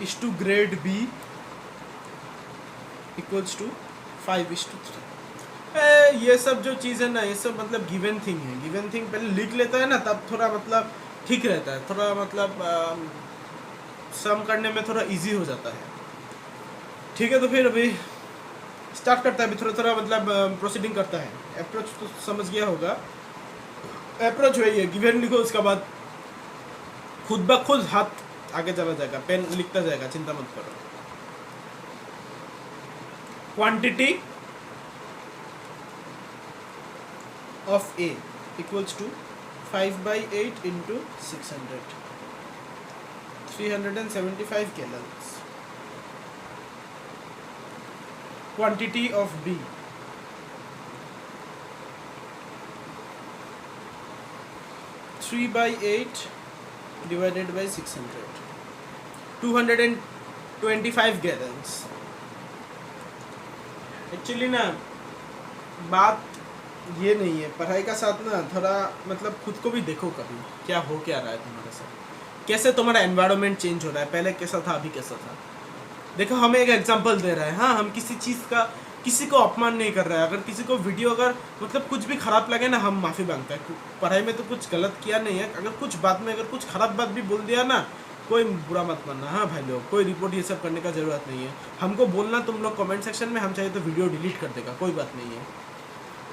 is to grade B equals to 5:3। ये सब जो चीज़ है ना, ये सब मतलब गिवन थिंग है। गिवन थिंग पहले लिख लेता है ना, तब थोड़ा मतलब ठीक रहता है, थोड़ा मतलब सम करने में थोड़ा इजी हो जाता है। ठीक है, तो फिर अभी स्टार्ट करता है, अभी थोड़ा मतलब प्रोसीडिंग करता है। अप्रोच तो समझ गया होगा, अप्रोच वही है, गिवन लिखो, उसके बाद खुद ब खुद हाथ आगे चला जाएगा, पेन लिखता जाएगा, चिंता मत करो। Quantity of A equals to 5/8 into 600, 375 gallons। Quantity of B three by 8 divided by 600, 225 gallons। Actually ना बात ये नहीं है, पढ़ाई का साथ ना थोड़ा मतलब खुद को भी देखो कभी क्या रहा है तुम्हारे साथ, कैसे तुम्हारा एनवायरनमेंट चेंज हो रहा है, पहले कैसा था अभी कैसा था। देखो, हमें एक एग्जांपल दे रहा है, हाँ, हम किसी चीज़ का किसी को अपमान नहीं कर रहा है। अगर किसी को वीडियो अगर मतलब कुछ भी खराब लगे ना, हम माफ़ी मांगते हैं, पढ़ाई में तो कुछ गलत किया नहीं है, अगर कुछ बात में अगर कुछ खराब बात भी बोल दिया ना, कोई बुरा मत मानना। हाँ भाई लोग, कोई रिपोर्ट ये सब करने का ज़रूरत नहीं है, हमको बोलना तुम लोग कमेंट सेक्शन में, हम चाहिए तो वीडियो डिलीट कर देगा, कोई बात नहीं है।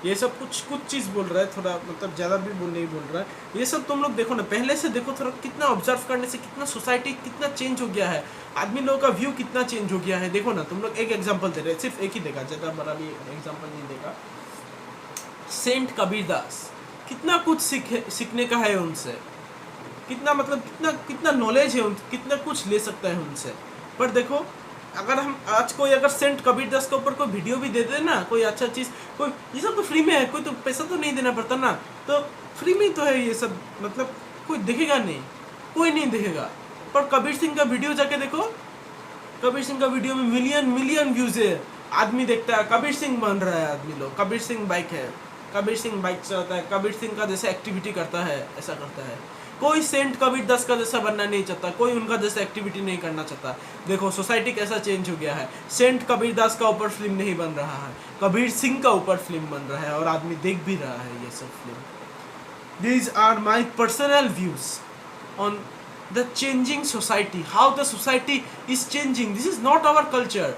ये सब कुछ चीज़ बोल रहा है, थोड़ा मतलब ज़्यादा भी नहीं बोल रहा है। ये सब तुम लोग देखो ना, पहले से देखो थोड़ा, कितना ऑब्जर्व करने से कितना सोसाइटी कितना चेंज हो गया है, आदमी लोगों का व्यू कितना चेंज हो गया है। देखो ना, तुम लोग एक एग्जांपल दे रहे हैं, सिर्फ एक ही देगा, ज़्यादा बड़ा भी एग्जांपल नहीं देगा। सेंट कबीरदास, कितना कुछ सीखने का है उनसे, कितना मतलब कितना नॉलेज है, कितना कुछ ले सकता है उनसे। पर देखो अगर हम आज कोई अगर सेंट कबीर दास के ऊपर कोई वीडियो भी दे दे ना, कोई अच्छा चीज़, कोई ये सब तो फ्री में है, कोई तो पैसा तो नहीं देना पड़ता ना, तो फ्री में तो है ये सब, मतलब कोई देखेगा नहीं, कोई नहीं देखेगा। पर कबीर सिंह का वीडियो जाके देखो, कबीर सिंह का वीडियो में मिलियन मिलियन व्यूज है, आदमी देखता है, कबीर सिंह बन रहा है आदमी लोग, कबीर सिंह बाइक है, कबीर सिंह बाइक चलाता है, कबीर सिंह का जैसे एक्टिविटी करता है ऐसा करता है। कोई सेंट कबीर दास का जैसा बनना नहीं चाहता, कोई उनका जैसा एक्टिविटी नहीं करना चाहता। देखो सोसाइटी कैसा चेंज हो गया है, सेंट कबीर दास का ऊपर फिल्म नहीं बन रहा है, कबीर सिंह का ऊपर फिल्म बन रहा है और आदमी देख भी रहा है ये सब film. These are my personal views on the changing society, how the society is changing. This is not our culture.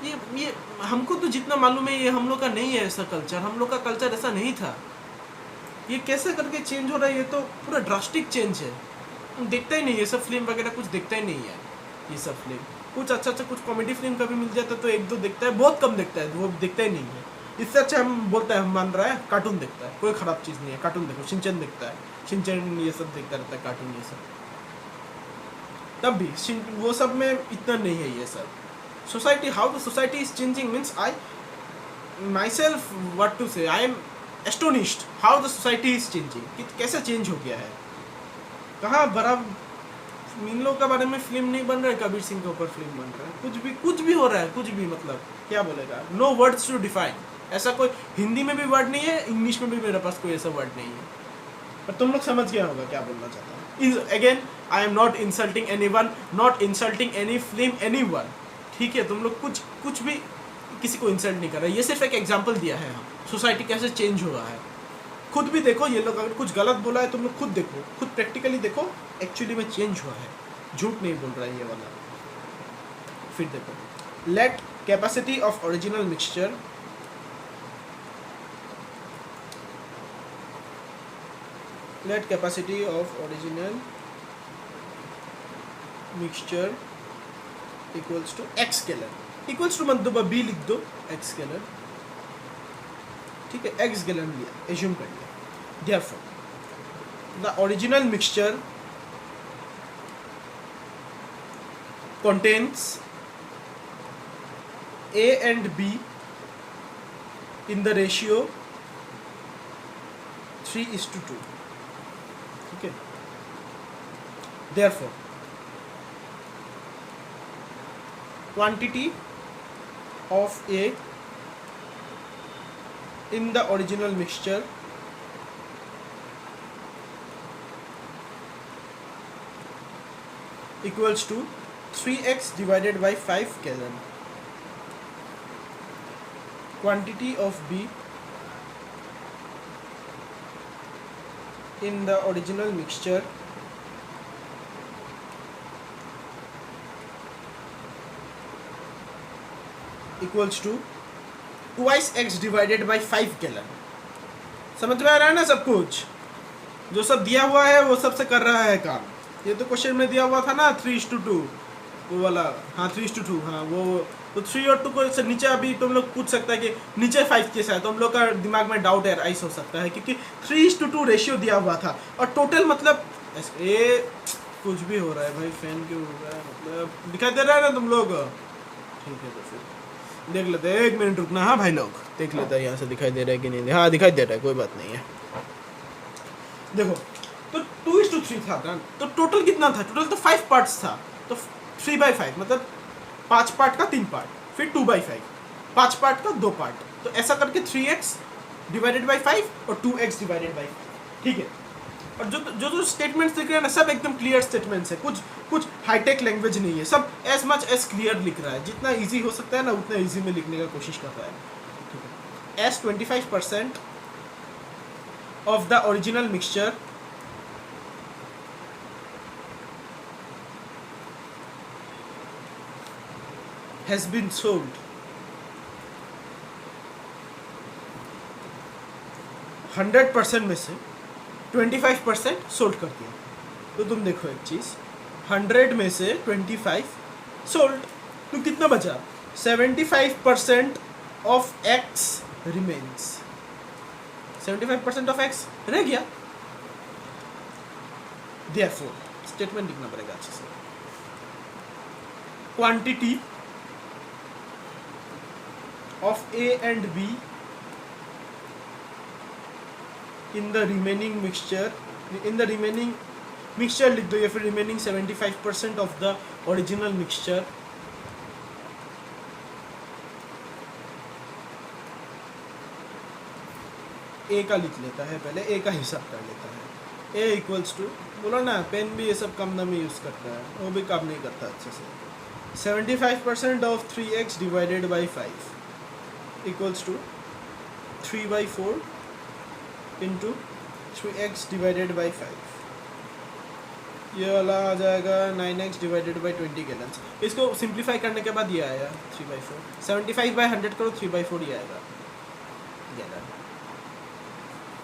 ये हमको तो जितना मालूम है ये हम लोग का नहीं है ऐसा कल्चर, हम लोग का कल्चर ऐसा नहीं था। ये कैसे करके चेंज हो रहा है, ये तो पूरा ड्रास्टिक चेंज है। देखता ही नहीं ये सब फिल्म वगैरह, कुछ देखता ही नहीं है ये सब फिल्म। कुछ अच्छा कुछ कॉमेडी फिल्म कभी मिल जाता है तो एक दो देखता है, बहुत कम देखता है, वो देखता ही नहीं है। इससे अच्छा हम बोलता है, हम मान रहा है कार्टून देखता है, कोई ख़राब चीज़ नहीं है, कार्टून देखो, शिनचैन देखता है, शिनचैन ये सब देखता रहता है, कार्टून ये सब। तब भी वो सब में इतना नहीं है ये सब। Society, how the society is changing means I myself what to say, I am astonished how the society is changing, कि कैसे चेंज हो गया है। कहाँ बड़ा इन लोगों के बारे में फिल्म नहीं बन रहा है, कबीर सिंह के ऊपर फिल्म बन रहा है, कुछ भी हो रहा है, कुछ भी, मतलब क्या बोलेगा, नो वर्ड्स टू डिफाइन। ऐसा कोई हिंदी में भी वर्ड नहीं है, इंग्लिश में भी मेरे पास कोई ऐसा वर्ड नहीं है, पर तुम लोग समझ गया होगा क्या बोलना चाहता हूँ। Again I am not insulting any one, not insulting any film, any one, ठीक है। तुम लोग कुछ भी किसी को इंसल्ट नहीं कर रहे, ये सिर्फ एक एग्जाम्पल दिया है हम, सोसाइटी कैसे चेंज हो रहा है। खुद भी देखो, ये लोग अगर कुछ गलत बोला है तुम लोग खुद देखो, खुद प्रैक्टिकली देखो, एक्चुअली में चेंज हुआ है, झूठ नहीं बोल रहा है ये वाला। फिर देखो, let capacity of original mixture, let capacity of original mixture equals to x scalar, equals to मत दो, बी लिख दो, एक्स स्केलर, ठीक है, एक्स गैलन लिया, एज्यूम कर लिया। Therefore the original mixture contains A and B in the ratio 3:2, okay। Therefore quantity of A in the original mixture equals to 3x divided by 5 gallon. Quantity of B in the original mixture equals to twice x divided by 5 gallon. समझ में आ रहा है ना सब कुछ? जो सब दिया हुआ है वो सबसे कर रहा है काम। ये तो क्वेश्चन में दिया हुआ था ना 3:2 वो वाला, हाँ 3:2, हाँ वो तो 3 और 2 को नीचे अभी तुम लोग पूछ सकता है कि नीचे 5 कैसा है, तो हम लोग का दिमाग में डाउट राइज हो सकता है क्योंकि 3:2 रेशियो दिया हुआ था और टोटल मतलब ये कुछ भी हो रहा है भाई, फैन क्यों हो रहा है, मतलब दिखाई दे रहा है ना तुम लोग? ठीक है तो फिर देख लेते हैं, 1 मिनट रुकना, हाँ भाई लोग देख लेते हैं यहाँ से दिखाई दे रहा है कि नहीं। हाँ दिखाई दे रहा है, कोई बात नहीं है। देखो तो 2:3 था ना, तो टोटल कितना था? टोटल तो 5 पार्ट्स था, तो 3/5 मतलब 5 पार्ट का 3 पार्ट, फिर 2/5 5 पार्ट का 2 पार्ट, तो ऐसा करके 3x डिवाइडेड बाई 5 और 2x डिवाइडेड बाई 5, ठीक है। और जो स्टेटमेंट्स लिख रहे हैं ना सब एकदम क्लियर स्टेटमेंट्स है, कुछ हाईटेक लैंग्वेज नहीं है, सब एज मच एज क्लियर लिख रहा है, जितना ईजी हो सकता है ना उतना ईजी में लिखने का कोशिश कर रहा है, ठीक है। As 25% of the original mixture has been sold, 100% में से 25% सोल्ड कर दिया। तो तुम देखो एक चीज़, 100 में से 25 सोल्ड, तो कितना बचा? 75% of x remains, 75% of x रह गया। Therefore स्टेटमेंट लिखना पड़ेगा अच्छे से, quantity of A and B in the remaining mixture लिख दो या फिर remaining 75% of the original mixture A का लिख लेता है, पहले A का हिसाब कर लेता है। A इक्वल्स टू, बोला ना पेन भी ये सब कम दाम में यूज़ करता है, वो भी काम नहीं करता अच्छे से। 75% of 3x divided by 5 equals to 3/4 into 3x divided by 5। ये वाला आ जाएगा 9x डिवाइडेड बाई 20 गैलन्स। इसको सिंप्लीफाई करने के बाद ये आया 3/4। 75/100 करो 3/4 ये आएगा गैलन।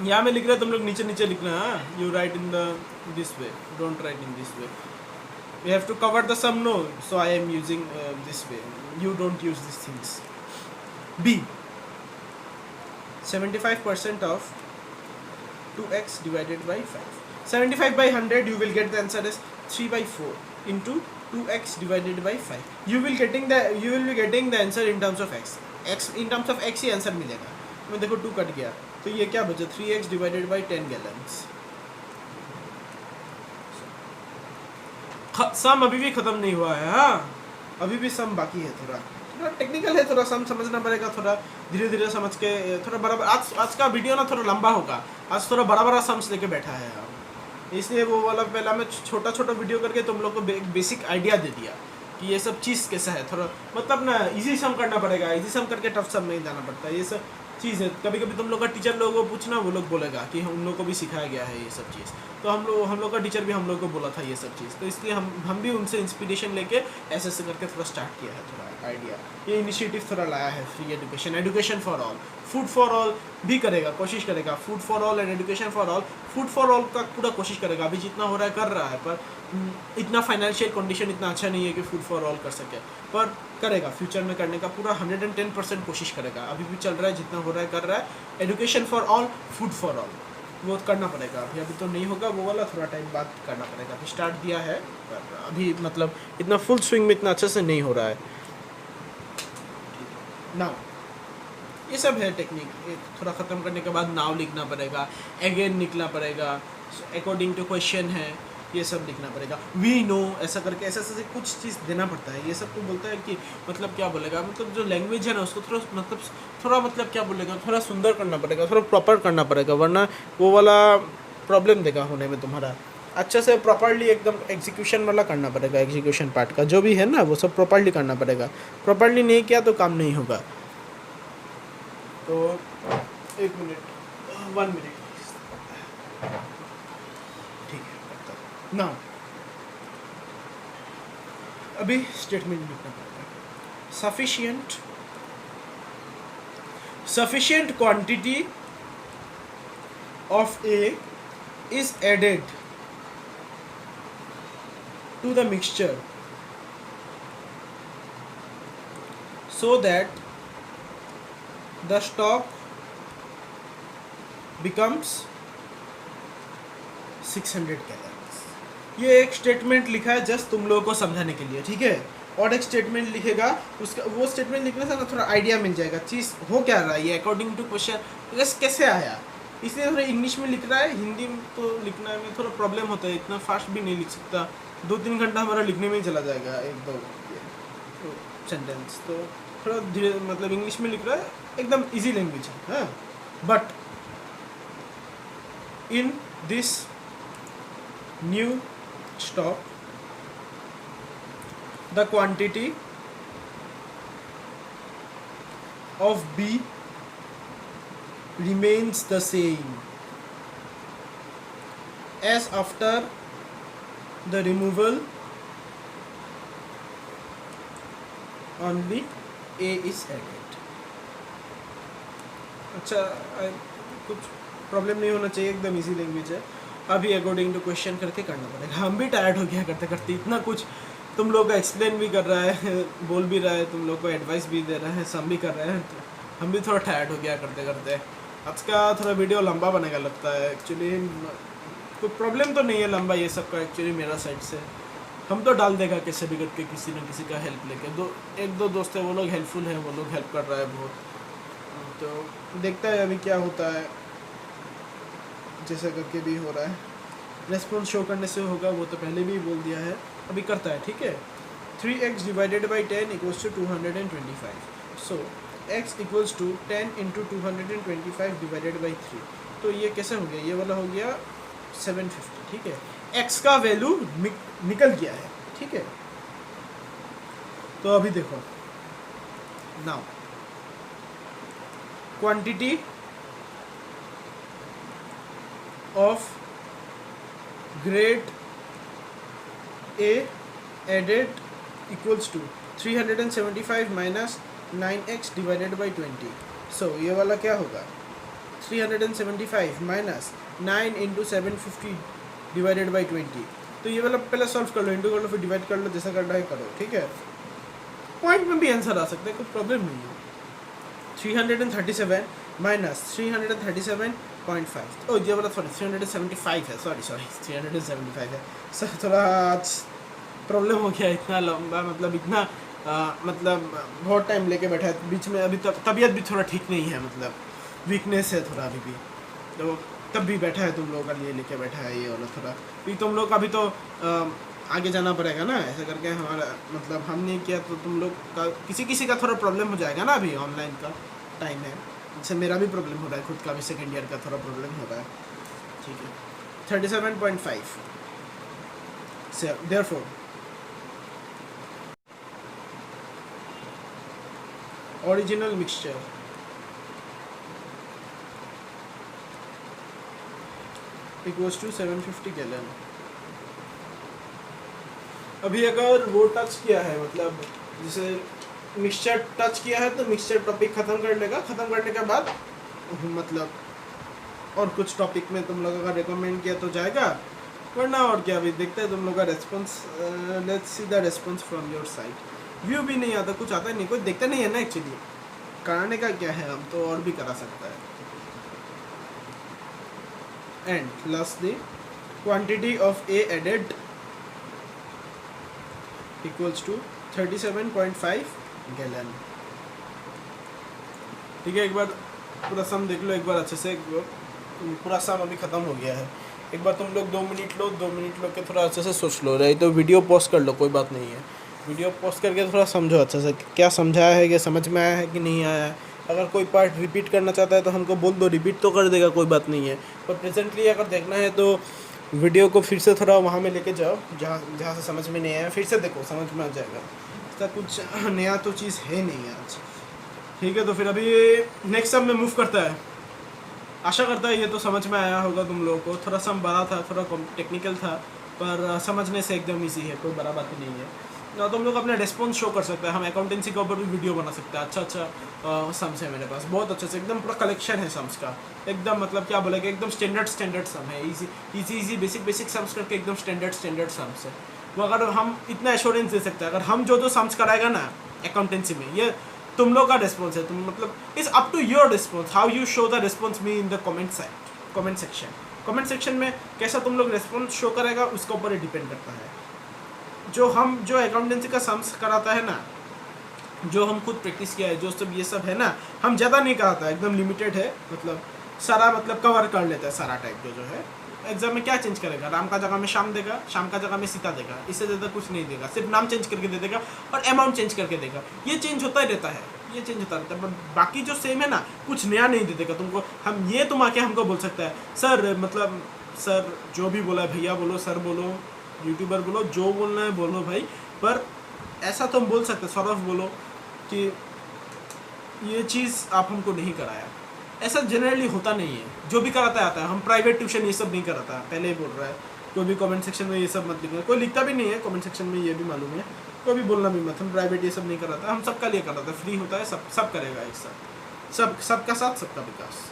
यहाँ में लिख रहे हैं, तुम लोग नीचे नीचे लिखना है। You right in the this way, don't write in this way. We have to cover the sum, no, so I am using this way. You don't use these things. B, 75% of 2x divided by 5. 75/100 you will get the answer as 3/4 into 2x divided by 5. You will be getting the answer in terms of x. In terms of x he answer मिलेगा। मैं देखो 2 cut गया तो ये क्या बचा, 3x divided by 10 gallons. सम अभी भी खत्म नहीं हुआ है, हाँ अभी भी सम बाकी है, थोड़ा टेक्निकल है, थोड़ा सम समझना पड़ेगा, थोड़ा धीरे धीरे समझ के थोड़ा बराबर। आज का वीडियो ना थोड़ा लंबा होगा, आज थोड़ा बड़ा बड़ा सम्स लेके बैठा है हम, इसलिए वो वाला पहला मैं छोटा छोटा वीडियो करके तुम लोग को बेसिक आइडिया दे दिया कि ये सब चीज़ कैसा है। थोड़ा मतलब ना इजी सम करना पड़ेगा, इजी सम करके टफ सम नहीं जाना पड़ता, ये सब चीज़ है। कभी कभी तुम लोग का टीचर लोगों को पूछना, वो लोग बोलेगा कि हम लोग को भी सिखाया गया है ये सब चीज़। तो हम लोग का टीचर भी हम लोग को बोला था ये सब चीज़, तो इसलिए हम भी उनसे इंस्पिरेशन लेके ऐसे करके थोड़ा स्टार्ट किया है, थोड़ा आइडिया, ये इनिशिएटिव थोड़ा लाया है। Free education for all, food for all भी करेगा, कोशिश करेगा। Food for all and education for all, food for all का पूरा कोशिश करेगा। अभी जितना हो रहा है कर रहा है, पर इतना फाइनेंशियल कंडीशन इतना अच्छा नहीं है कि फूड फॉर ऑल कर सके, पर करेगा। फ्यूचर में करने का पूरा 110% कोशिश करेगा। अभी भी चल रहा है, जितना हो रहा है कर रहा है। Education for all, food for all, वो करना पड़ेगा। अभी तो नहीं होगा, वो वाला थोड़ा टाइम बाद करना पड़ेगा। अभी स्टार्ट दिया है, पर अभी मतलब इतना फुल स्विंग में इतना अच्छे से नहीं हो रहा है नाउ। ये सब है टेक्निक। थोड़ा ख़त्म करने के बाद नाउ लिखना पड़ेगा, अगेन लिखना पड़ेगा, अकॉर्डिंग टू क्वेश्चन है, ये सब लिखना पड़ेगा। वी नो ऐसा करके ऐसे कुछ चीज़ देना पड़ता है। ये सब को बोलता है कि मतलब क्या बोलेगा, मतलब जो लैंग्वेज है ना उसको थोड़ा मतलब क्या बोलेगा, थोड़ा सुंदर करना पड़ेगा, थोड़ा प्रॉपर करना पड़ेगा, वरना वो वाला प्रॉब्लम देगा होने में तुम्हारा। अच्छे से प्रॉपरली एकदम एग्जीक्यूशन वाला करना पड़ेगा। एग्जीक्यूशन पार्ट का जो भी है ना वो सब प्रॉपरली करना पड़ेगा। प्रॉपरली नहीं किया तो काम नहीं होगा। तो 1 मिनट ठीक है ना। अभी स्टेटमेंट लिखना पड़ेगा। Sufficient quantity of A is added to the mixture so that the stock becomes 600 calories. ये एक स्टेटमेंट लिखा है जस्ट तुम लोगों को समझाने के लिए, ठीक है। और एक स्टेटमेंट लिखेगा, उसका वो स्टेटमेंट लिखने से ना थोड़ा आइडिया मिल जाएगा चीज़ हो क्या रहा है, ये अकॉर्डिंग टू क्वेश्चन कैसे आया। इसलिए थोड़ा इंग्लिश में लिख रहा है, हिंदी में तो लिखने में थोड़ा प्रॉब्लम होता है, इतना फास्ट भी नहीं लिख सकता। 2-3 घंटा हमारा लिखने में ही चला जाएगा 1-2 सेंटेंस। तो थोड़ा धीरे मतलब इंग्लिश में लिख रहा है, एकदम इजी लैंग्वेज है। But in this new stock the quantity of B remains the same as after the removal, only A is added। अच्छा, कुछ प्रॉब्लम नहीं होना चाहिए, एकदम इजी लैंग्वेज है। अभी अकॉर्डिंग टू क्वेश्चन करके करना पड़ेगा। हम भी टायर्ड हो गया करते करते, इतना कुछ तुम लोग का एक्सप्लेन भी कर रहा है, बोल भी रहा है, तुम लोग को एडवाइस भी दे रहा है, सब भी कर रहे हैं, तो हम भी थोड़ा टायर्ड हो गया करते करते। आज का थोड़ा वीडियो लंबा बनेगा लगता है। एक्चुअली कोई प्रॉब्लम तो नहीं है लंबा ये सब का एक्चुअली मेरा साइड से, हम तो डाल देगा कैसे भी करके किसी न किसी का हेल्प लेके। एक दो दोस्त है वो लोग हेल्पफुल है, वो लोग हेल्प कर रहा है बहुत, तो देखता है अभी क्या होता है। जैसा करके भी हो रहा है, रेस्पॉन्स शो करने से होगा वो तो पहले भी बोल दिया है, अभी करता है। ठीक है, 3x divided by 10 equals to 225। So x equals to 10 into 225 divided by 3। तो ये कैसे हो गया, ये वाला हो गया 750। ठीक है, x का वैल्यू निकल गया है। ठीक है, तो अभी देखो now quantity of grade A added equals to 375 minus 9x divided by 20। so ये वाला क्या होगा, 375 माइनस 9 इंटू 750 डिवाइडेड बाई 20। तो ये वाला पहले सॉल्व कर लो, इंटू कर लो, फिर डिवाइड कर लो, जैसा करना है करो। ठीक है, पॉइंट में भी आंसर आ सकता है, कोई प्रॉब्लम नहीं है। 337 माइनस 337.5, ओ ये वाला सॉरी 375 है, सॉरी 375 है सर, थोड़ा आज प्रॉब्लम हो गया, इतना लंबा मतलब इतना मतलब बहुत टाइम लेके बैठा है बीच में, अभी तक तबीयत भी थोड़ा ठीक नहीं है, मतलब वीकनेस है थोड़ा अभी भी, तो तब भी बैठा है तुम लोगों का लिए लेके बैठा है ये वाला थोड़ा। भी तुम लोग का भी तो आगे जाना पड़ेगा ना, ऐसा करके हमारा मतलब हम नहीं किया तो तुम लोग का किसी का थोड़ा प्रॉब्लम हो जाएगा ना, अभी ऑनलाइन का टाइम है, जैसे मेरा भी प्रॉब्लम हो रहा है, खुद का भी सेकेंड ईयर का थोड़ा प्रॉब्लम हो रहा है। ठीक है, 37.5 से therefore original mixture equals to 750 gallon. अभी अगर वो टच किया है, मतलब जैसे मिक्सचर टच किया है तो मिक्सचर टॉपिक ख़त्म कर लेगा, ख़त्म करने के बाद मतलब और कुछ टॉपिक में तुम लोगों का रिकमेंड किया तो जाएगा, वरना और क्या। अभी देखते हैं तुम लोग का response, let's see the response from your side. View भी नहीं आता, कुछ आता ही नहीं, कोई देखता नहीं है ना एक्चुअली, कराने का क्या है, हम तो और भी करा सकता है। And lastly quantity of A added equals to 37.5 gallon. ठीक है, एक बार पूरा सम देख लो एक बार अच्छे से, पूरा सम अभी ख़त्म हो गया है। एक बार तुम लोग 2 मिनट लो, 2 मिनट लो के थोड़ा अच्छे से सोच लो, रही तो वीडियो पॉज कर लो, कोई बात नहीं है, वीडियो पॉज करके थोड़ा समझो अच्छे से, क्या समझाया है, क्या समझ में आया है कि नहीं आया है। अगर कोई पार्ट रिपीट करना चाहता है तो हमको बोल दो, रिपीट तो कर देगा, कोई बात नहीं है। पर प्रेजेंटली अगर देखना है तो वीडियो को फिर से थोड़ा वहाँ में लेके जाओ जहाँ से समझ में नहीं आया, फिर से देखो, समझ में आ जाएगा। ऐसा कुछ नया तो चीज़ है नहीं आज। ठीक है, तो फिर अभी नेक्स्ट सब में मूव करता है। आशा करता है ये तो समझ में आया होगा तुम लोगों को। थोड़ा सम बड़ा था, थोड़ा टेक्निकल था, पर समझने से एकदम ईजी है, कोई बड़ा बात नहीं है ना। तुम लोग अपना रिस्पॉन्स शो कर सकते हैं, हम अकाउंटेंसी के ऊपर भी वीडियो बना सकते हैं। अच्छा सम्स है मेरे पास, बहुत अच्छे से, एकदम पूरा कलेक्शन है सम्स का, एकदम मतलब क्या बोलेगा, एकदम स्टैंडर्ड सम है, इजी बेसिक सम्स करके एकदम स्टैंडर्ड सम्स है। वो अगर हम इतना एश्योरेंस दे सकते हैं, अगर हम जो सम्स कराएगा ना अकाउंटेंसी में, ये तुम लोग का रिस्पॉन्स है, तुम मतलब it's up to your response, how you show the response me in the comment section में कैसा तुम लोग रिस्पॉन्स शो करेगा उसके ऊपर ही डिपेंड करता है। जो अकाउंटेंसी का सम्स कराता है ना, जो हम खुद प्रैक्टिस किया है, जो सब ये सब है ना, हम ज़्यादा नहीं कराता है, एकदम लिमिटेड है, मतलब सारा मतलब कवर कर लेता है सारा टाइप जो है। एग्जाम में क्या चेंज करेगा, राम का जगह में श्याम देगा, श्याम का जगह में सीता देगा, इससे ज़्यादा कुछ नहीं देगा, सिर्फ नाम चेंज करके दे देगा और अमाउंट चेंज करके देगा। ये चेंज होता ही रहता है, ये चेंज होता रहता है, पर बाकी जो सेम है ना, कुछ नया नहीं दे देगा तुमको। हम ये तुम आके हमको बोल सकता है, सर मतलब सर जो भी बोला, भैया बोलो, सर बोलो, यूट्यूबर बोलो, जो बोलना है बोलो भाई, पर ऐसा तुम बोल सकते, सौरभ बोलो कि ये चीज़ आप हमको नहीं कराया। ऐसा जनरली होता नहीं है, जो भी कराता आता है। हम प्राइवेट ट्यूशन ये सब नहीं कराता, पहले ही बोल रहा है। कोई भी कमेंट सेक्शन में ये सब मत लिखना, कोई लिखता भी नहीं है कमेंट सेक्शन में, ये भी मालूम है, कोई भी बोलना भी मत। हम प्राइवेट ये सब नहीं कराता, हम सबका लिए कराता है, फ्री होता है, सब करेगा एक साथ, सबका साथ सबका विकास।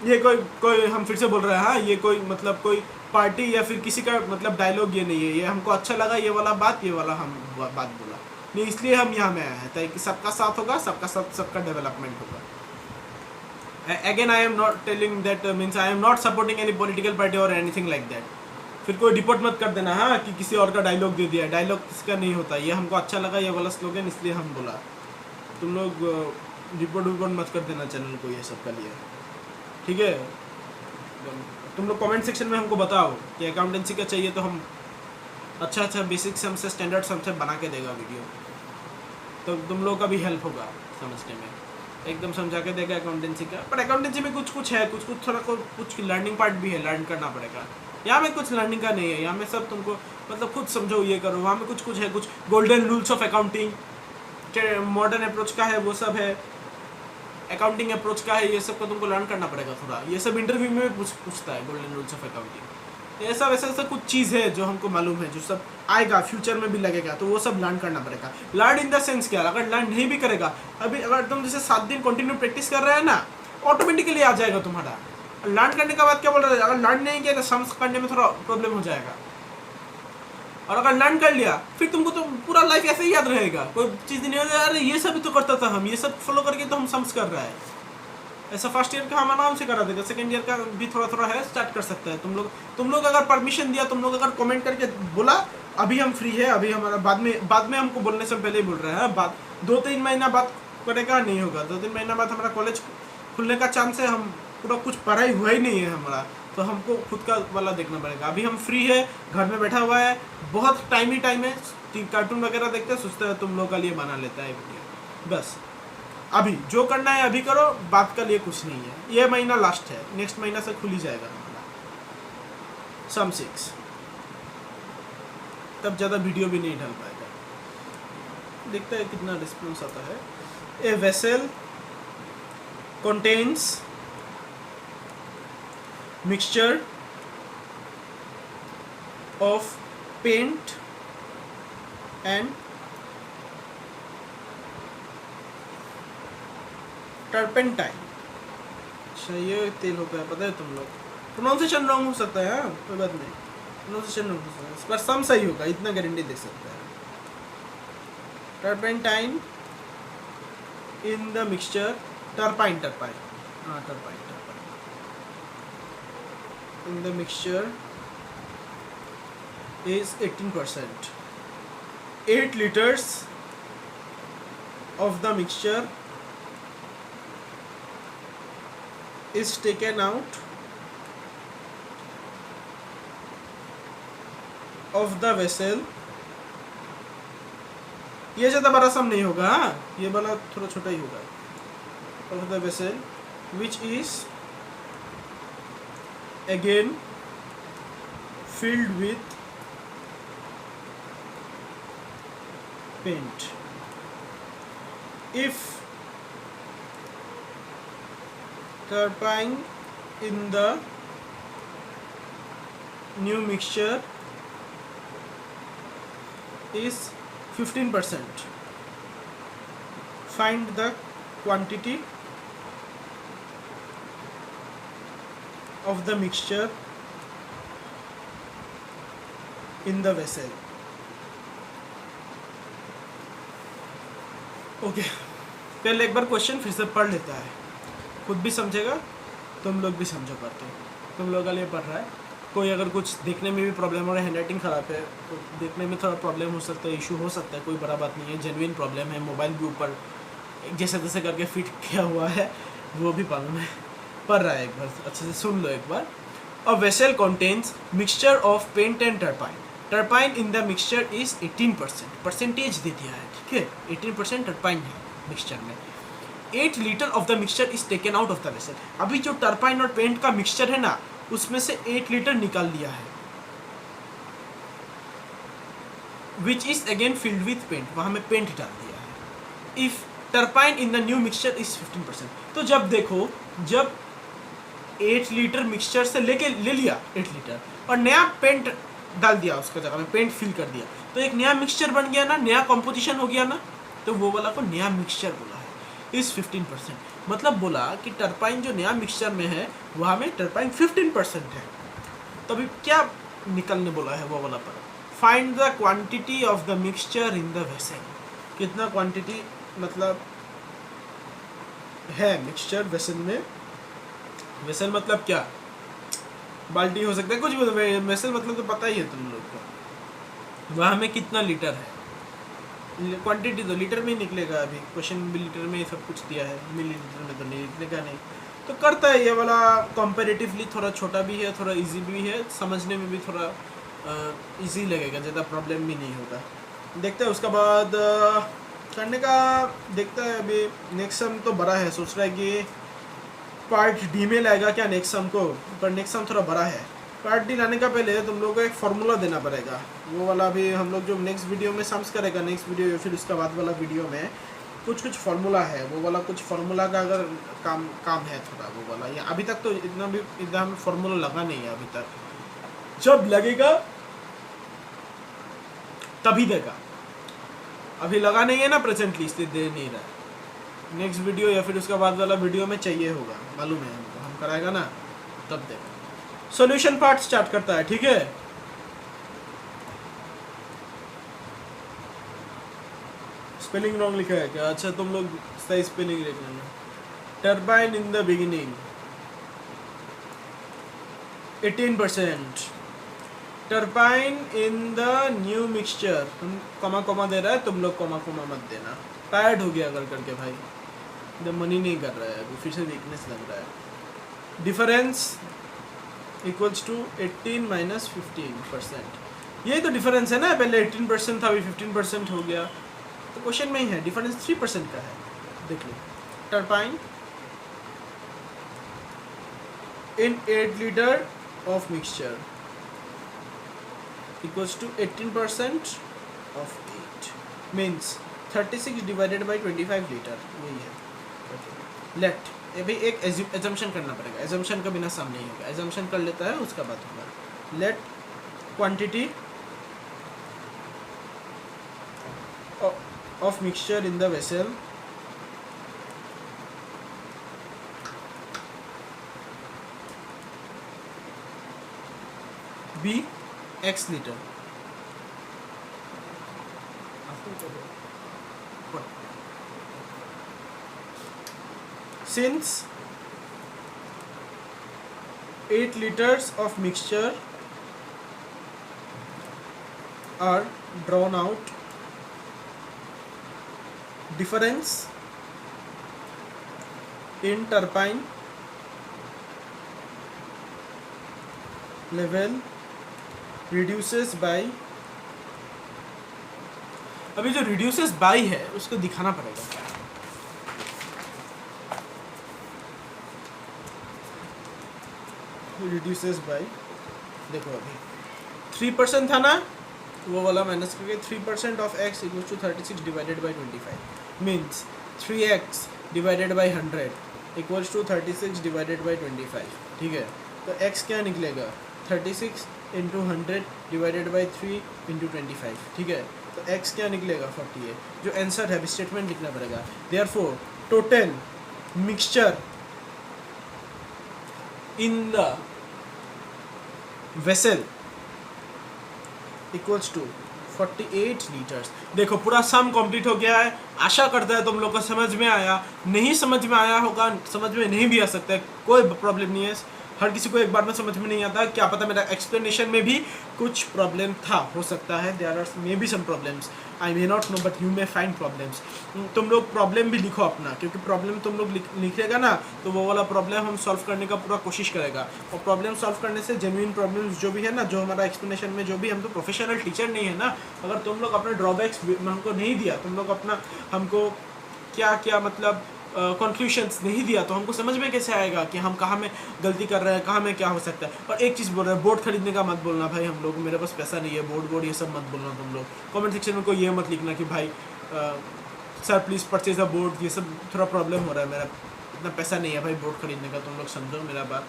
ये कोई हम फिर से बोल रहे हैं, हाँ, ये कोई मतलब कोई पार्टी या फिर किसी का मतलब डायलॉग ये नहीं है, ये हमको अच्छा लगा ये वाला बात, ये वाला हम बात बोला नहीं, इसलिए हम यहाँ में आए हैं, ताकि सबका साथ होगा, सबका साथ सबका डेवलपमेंट होगा। Again I am not telling that means I am not supporting any political party or anything like that। फिर कोई रिपोर्ट मत कर देना हाँ कि किसी और का डायलॉग दे दिया, डायलॉग किसका नहीं होता, ये हमको अच्छा लगा ये वाला स्लोगन इसलिए हम बोला। तुम लोग रिपोर्ट मत कर देना चैनल को ये सब का लिए, ठीक है। तुम लोग कमेंट सेक्शन में हमको बताओ कि अकाउंटेंसी का चाहिए तो हम अच्छा बेसिक सम से स्टैंडर्ड सम से बना के देगा वीडियो, तो तुम लोग का भी हेल्प होगा समझने में, एकदम समझा के देगा अकाउंटेंसी का। पर अकाउंटेंसी में कुछ है, कुछ थोड़ा कुछ लर्निंग पार्ट भी है, लर्न करना पड़ेगा। यहाँ में कुछ लर्निंग का नहीं है, यहाँ में सब तुमको मतलब खुद समझो ये करो। वहाँ में कुछ है, कुछ golden rules of accounting, modern approach का है, वो सब है, अकाउंटिंग अप्रोच का है, ये सब को तुमको लर्न करना पड़ेगा थोड़ा। ये सब इंटरव्यू में भी पूछता है गोल्डन रूल्स ऑफ अकाउंटिंग। ऐसा वैसा कुछ चीज़ है जो हमको मालूम है, जो सब आएगा फ्यूचर में भी लगेगा, तो वो सब लर्न करना पड़ेगा। लर्न इन द सेंस क्या, अगर लर्न नहीं भी करेगा, अभी अगर तुम जैसे 7 दिन कंटिन्यू प्रैक्टिस कर रहे हैं ना, ऑटोमेटिकली आ जाएगा तुम्हारा। लर्न करने का बाद क्या बोल रहा है, अगर लर्न नहीं किया तो सम्स करने में थोड़ा प्रॉब्लम हो जाएगा, और अगर लर्न कर लिया फिर तुमको तो पूरा लाइफ ऐसे ही याद रहेगा, कोई चीज़ नहीं होगा। अरे ये सब भी तो करता था हम, ये सब फॉलो करके तो हम सम्स कर रहा है। ऐसा फर्स्ट ईयर का हम आराम से करा देगा, सेकंड ईयर का भी थोड़ा है, स्टार्ट कर सकता है। तुम लोग अगर परमिशन दिया, तुम लोग अगर कमेंट करके बोला अभी हम फ्री है, अभी हमारा बाद में हमको बोलने से पहले ही बोल रहा है, बाद 2-3 महीना बाद करेगा नहीं होगा, 2-3 महीना बाद हमारा कॉलेज खुलने का चांस है, हम पूरा कुछ पढ़ाई हुआ ही नहीं है हमारा, तो हमको खुद का वाला देखना पड़ेगा। अभी हम फ्री है, घर में बैठा हुआ है, बहुत टाइम है, कार्टून वगैरह देखते हैं, सोचते हैं तुम लोग का लिए बना लेता है वीडियो। बस अभी जो करना है अभी करो, बात का लिए कुछ नहीं है। ये महीना लास्ट है, नेक्स्ट महीना से खुल ही जाएगा हमारा सम 6, तब ज़्यादा वीडियो भी नहीं डाल पाएगा। देखते हैं कितना रिस्पॉन्स आता है। A vessel contains mixture of paint and turpentine. अच्छा ये तेल होता है, पता है तुम लोग। प्रोनाउंसिएशन रॉन्ग हो सकता है, हाँ कोई बात नहीं, प्रोनाउंसिएशन रॉन्ग हो सकता है, पर सम सही होगा, इतना गारंटी दे सकता है। टर्पेंटाइन इन द मिक्सचर, टर्पाइन हाँ टर्पाइन in the mixture is 18%. 8 liters of the mixture is taken out of the vessel. ये ज़्यादा बड़ा सम नहीं होगा, ये वाला थोड़ा छोटा ही होगा। of the vessel which is again filled with paint. If turpine in the new mixture is 15%, find the quantity of the mixture in the vessel. Okay पहले एक बार क्वेश्चन फिर से पढ़ लेता है, खुद भी समझेगा, तुम लोग भी समझो करते। तुम लोग का लिए पढ़ रहा है, कोई अगर कुछ देखने में भी प्रॉब्लम हो रहा है, हैंडराइटिंग ख़राब है तो देखने में थोड़ा प्रॉब्लम हो सकता है, इशू हो सकता है, कोई बड़ा बात नहीं है, जेन्युइन प्रॉब्लम है। मोबाइल भी ऊपर जैसे तैसे करके फिट किया हुआ है, वो भी मालूम है, पढ़ रहा है, एक बार अच्छे से सुन लो एक बार। A vessel contains mixture of paint and turpentine. Turpentine in the mixture is 18%, percentage दे दिया है, ठीक है, 18% टर्पाइन है मिक्सचर में। 8 litre of the mixture is taken out of the vessel. अभी जो टर्पाइन और पेंट का मिक्सचर है ना, उसमें से 8 लीटर निकाल दिया है, which is again filled with paint, वहाँ में पेंट डाल दिया है। If turpentine in the new mixture is 15%, तो जब देखो, जब 8 लीटर मिक्सचर से ले लिया 8 लीटर और नया पेंट डाल दिया, उसका जगह में पेंट फिल कर दिया, तो एक नया मिक्सचर बन गया ना, नया कॉम्पोजिशन हो गया ना, तो वो वाला को नया मिक्सचर बोला है। इस 15% मतलब बोला कि टर्पाइन जो नया मिक्सचर में है वहाँ में टर्पाइन 15% है। तो अभी क्या निकलने बोला है वो वाला पर, find the quantity of the mixture in the vessel. कितना क्वांटिटी मतलब है मिक्सचर वेसल में। वेसल मतलब क्या, बाल्टी हो सकता है, कुछ भी। वेसल मतलब तो पता ही है तुम लोग को। वहाँ में कितना लीटर है, क्वांटिटी तो लीटर में ही निकलेगा। अभी क्वेश्चन भी लीटर में ही सब कुछ दिया है, मिलीलीटर में तो नहीं निकलेगा नहीं। तो करता है ये वाला कंपैरेटिवली थोड़ा छोटा भी है, थोड़ा इजी भी है, समझने में भी थोड़ा इजी लगेगा, ज़्यादा प्रॉब्लम भी नहीं होगा। देखते हैं उसका बाद करने का। देखता है अभी नेक्स्ट सम तो बड़ा है, सोच रहा है कि पार्ट डी में लाएगा क्या नेक्स्ट सम को, पर नेक्स्ट सम थोड़ा बड़ा है। पार्ट डी लाने का पहले तुम लोगों को एक फार्मूला देना पड़ेगा, वो वाला भी हम लोग जो नेक्स्ट वीडियो में सम्स करेगा, नेक्स्ट वीडियो या फिर उसका बाद वाला वीडियो में कुछ फार्मूला है, वो वाला कुछ फार्मूला का अगर काम है थोड़ा वो वाला। या अभी तक तो इतना भी एकदम फार्मूला लगा नहीं है अभी तक, जब लगेगा तभी देगा। अभी लगा नहीं है ना प्रेजेंटली, इसलिए दे नहीं रहा। नेक्स्ट वीडियो या फिर उसका बाद वाला वीडियो में चाहिए होगा, मालूम है हमको, हम कराएगा ना तब देगा। सॉल्यूशन पार्ट स्टार्ट करता है, ठीक है। स्पेलिंग रॉन्ग लिखा है क्या? अच्छा तुम लोग सही स्पेलिंग लिख लेना। Turbine in the beginning 18%। Turbine in the new mixture, तुम कॉमा दे रहा है, तुम लोग कॉमा मत देना। टायर्ड हो गया अगर करके भाई, जब मनी नहीं कर रहा है अभी, फिर से वीकनेस लग रहा है। Difference equals to 18 minus 15%। यही तो डिफरेंस है ना, पहले 18% था, अभी 15% हो गया। तो क्वेश्चन में ही है, डिफरेंस 3% का है। देख लो, turbine in 8 litre of mixture equals to 18% of 8 means 36 divided by 25 litre, यही है। लेट अभी एक एजम्पशन करना पड़ेगा, एजम्पशन का बिना सम नहीं होगा, एजम्पशन कर लेता है उसका बाद होगा। Let quantity of mixture in the vessel be X liter. Since 8 liters of mixture are drawn out, difference in turbine level reduces by, अभी जो reduces by है उसको दिखाना पड़ेगा क्या। reduces by, देखो अभी 3% था ना, वो वाला माइनस करके 3% of x equals to 36 divided by 25 means 3x divided by 100 equals to 36 divided by 25, ठीक है। तो x क्या निकलेगा, 36 इंटू 100 डिवाइडेड बाई 3 इंटू 25, ठीक है। तो x क्या निकलेगा, 48। जो आंसर है स्टेटमेंट लिखना पड़ेगा। Therefore total mixture in the vessel equals to 48 litres. देखो पूरा सम कंप्लीट हो गया है। आशा करता है तुम लोग को समझ में आया, नहीं समझ में आया होगा, समझ में नहीं भी आ सकता है, कोई प्रॉब्लम नहीं है। हर किसी को एक बार में समझ में नहीं आता, क्या पता मेरा एक्सप्लेनेशन में भी कुछ प्रॉब्लम था, हो सकता है। There are may be some problems, I may not know but you may find problems. तुम लोग प्रॉब्लम भी लिखो अपना, क्योंकि प्रॉब्लम तुम लोग लिखेगा ना तो वो वाला प्रॉब्लम हम सॉल्व करने का पूरा कोशिश करेगा। और प्रॉब्लम सॉल्व करने से जेन्युइन प्रॉब्लम्स जो भी है ना, जो हमारा एक्सप्लेनेशन में जो भी, हम तो प्रोफेशनल टीचर नहीं है ना। अगर तुम लोग अपने ड्रॉबैक्स हमको नहीं दिया, तुम लोग अपना हमको क्या क्या मतलब कंक्लूशंस नहीं दिया, तो हमको समझ में कैसे आएगा कि हम कहाँ में गलती कर रहे हैं, कहाँ में क्या हो सकता है। और एक चीज़ बोल रहे हैं, बोर्ड खरीदने का मत बोलना भाई, हम लोग मेरे पास पैसा नहीं है, बोर्ड ये सब मत बोलना तुम लोग। कमेंट सेक्शन में कोई ये मत लिखना कि भाई sir please purchase a board, ये सब थोड़ा प्रॉब्लम हो रहा है, मेरा इतना पैसा नहीं है भाई बोर्ड खरीदने का। तुम लोग समझो मेरा बात,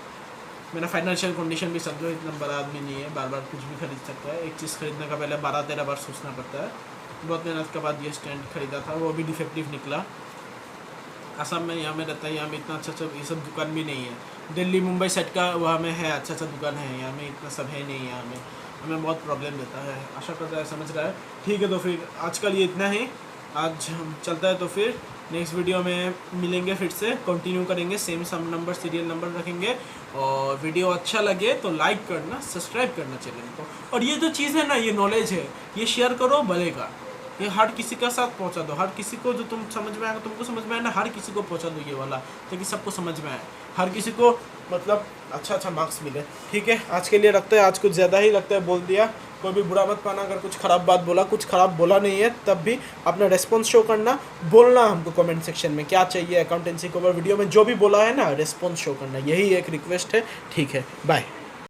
मेरा फाइनेंशियल कंडीशन भी समझो, इतना बड़ा आदमी नहीं है, बार बार कुछ भी खरीद सकता है। एक चीज़ खरीदने का पहले 12-13 बार सोचना पड़ता है। बहुत मेहनत के बाद ये स्टैंड खरीदा था, वो भी डिफेक्टिव निकला। असम में यहाँ में रहता है, यहाँ में इतना अच्छा ये सब दुकान भी नहीं है। दिल्ली मुंबई सेट का वहाँ में है, अच्छा दुकान है, यहाँ में इतना सब है नहीं। यहाँ में हमें बहुत प्रॉब्लम देता है। आशा करता है समझ रहा है। ठीक है, तो फिर आजकल ये इतना ही, आज हम चलता है, तो फिर नेक्स्ट वीडियो में मिलेंगे, फिर से कंटिन्यू करेंगे, सेम सम नंबर सीरियल नंबर रखेंगे। और वीडियो अच्छा लगे तो लाइक करना, सब्सक्राइब करना चैनल को। और ये जो चीज़ है ना, ये नॉलेज है, ये शेयर करो भलेगा, ये हर किसी का साथ पहुंचा दो, हर किसी को जो तुम समझ में आएगा, तुमको समझ में आए ना, हर किसी को पहुंचा दो ये वाला, ताकि सबको समझ में आए, हर किसी को मतलब अच्छा मार्क्स मिले। ठीक है, आज के लिए रखते हैं, आज कुछ ज़्यादा ही लगता है बोल दिया, कोई भी बुरा मत पाना अगर कुछ ख़राब बात बोला, कुछ ख़राब बोला नहीं है, तब भी अपना रेस्पॉन्स शो करना, बोलना हमको कमेंट सेक्शन में क्या चाहिए अकाउंटेंसी को वीडियो में जो भी बोला है ना, रेस्पॉन्स शो करना, यही एक रिक्वेस्ट है। ठीक है, बाय।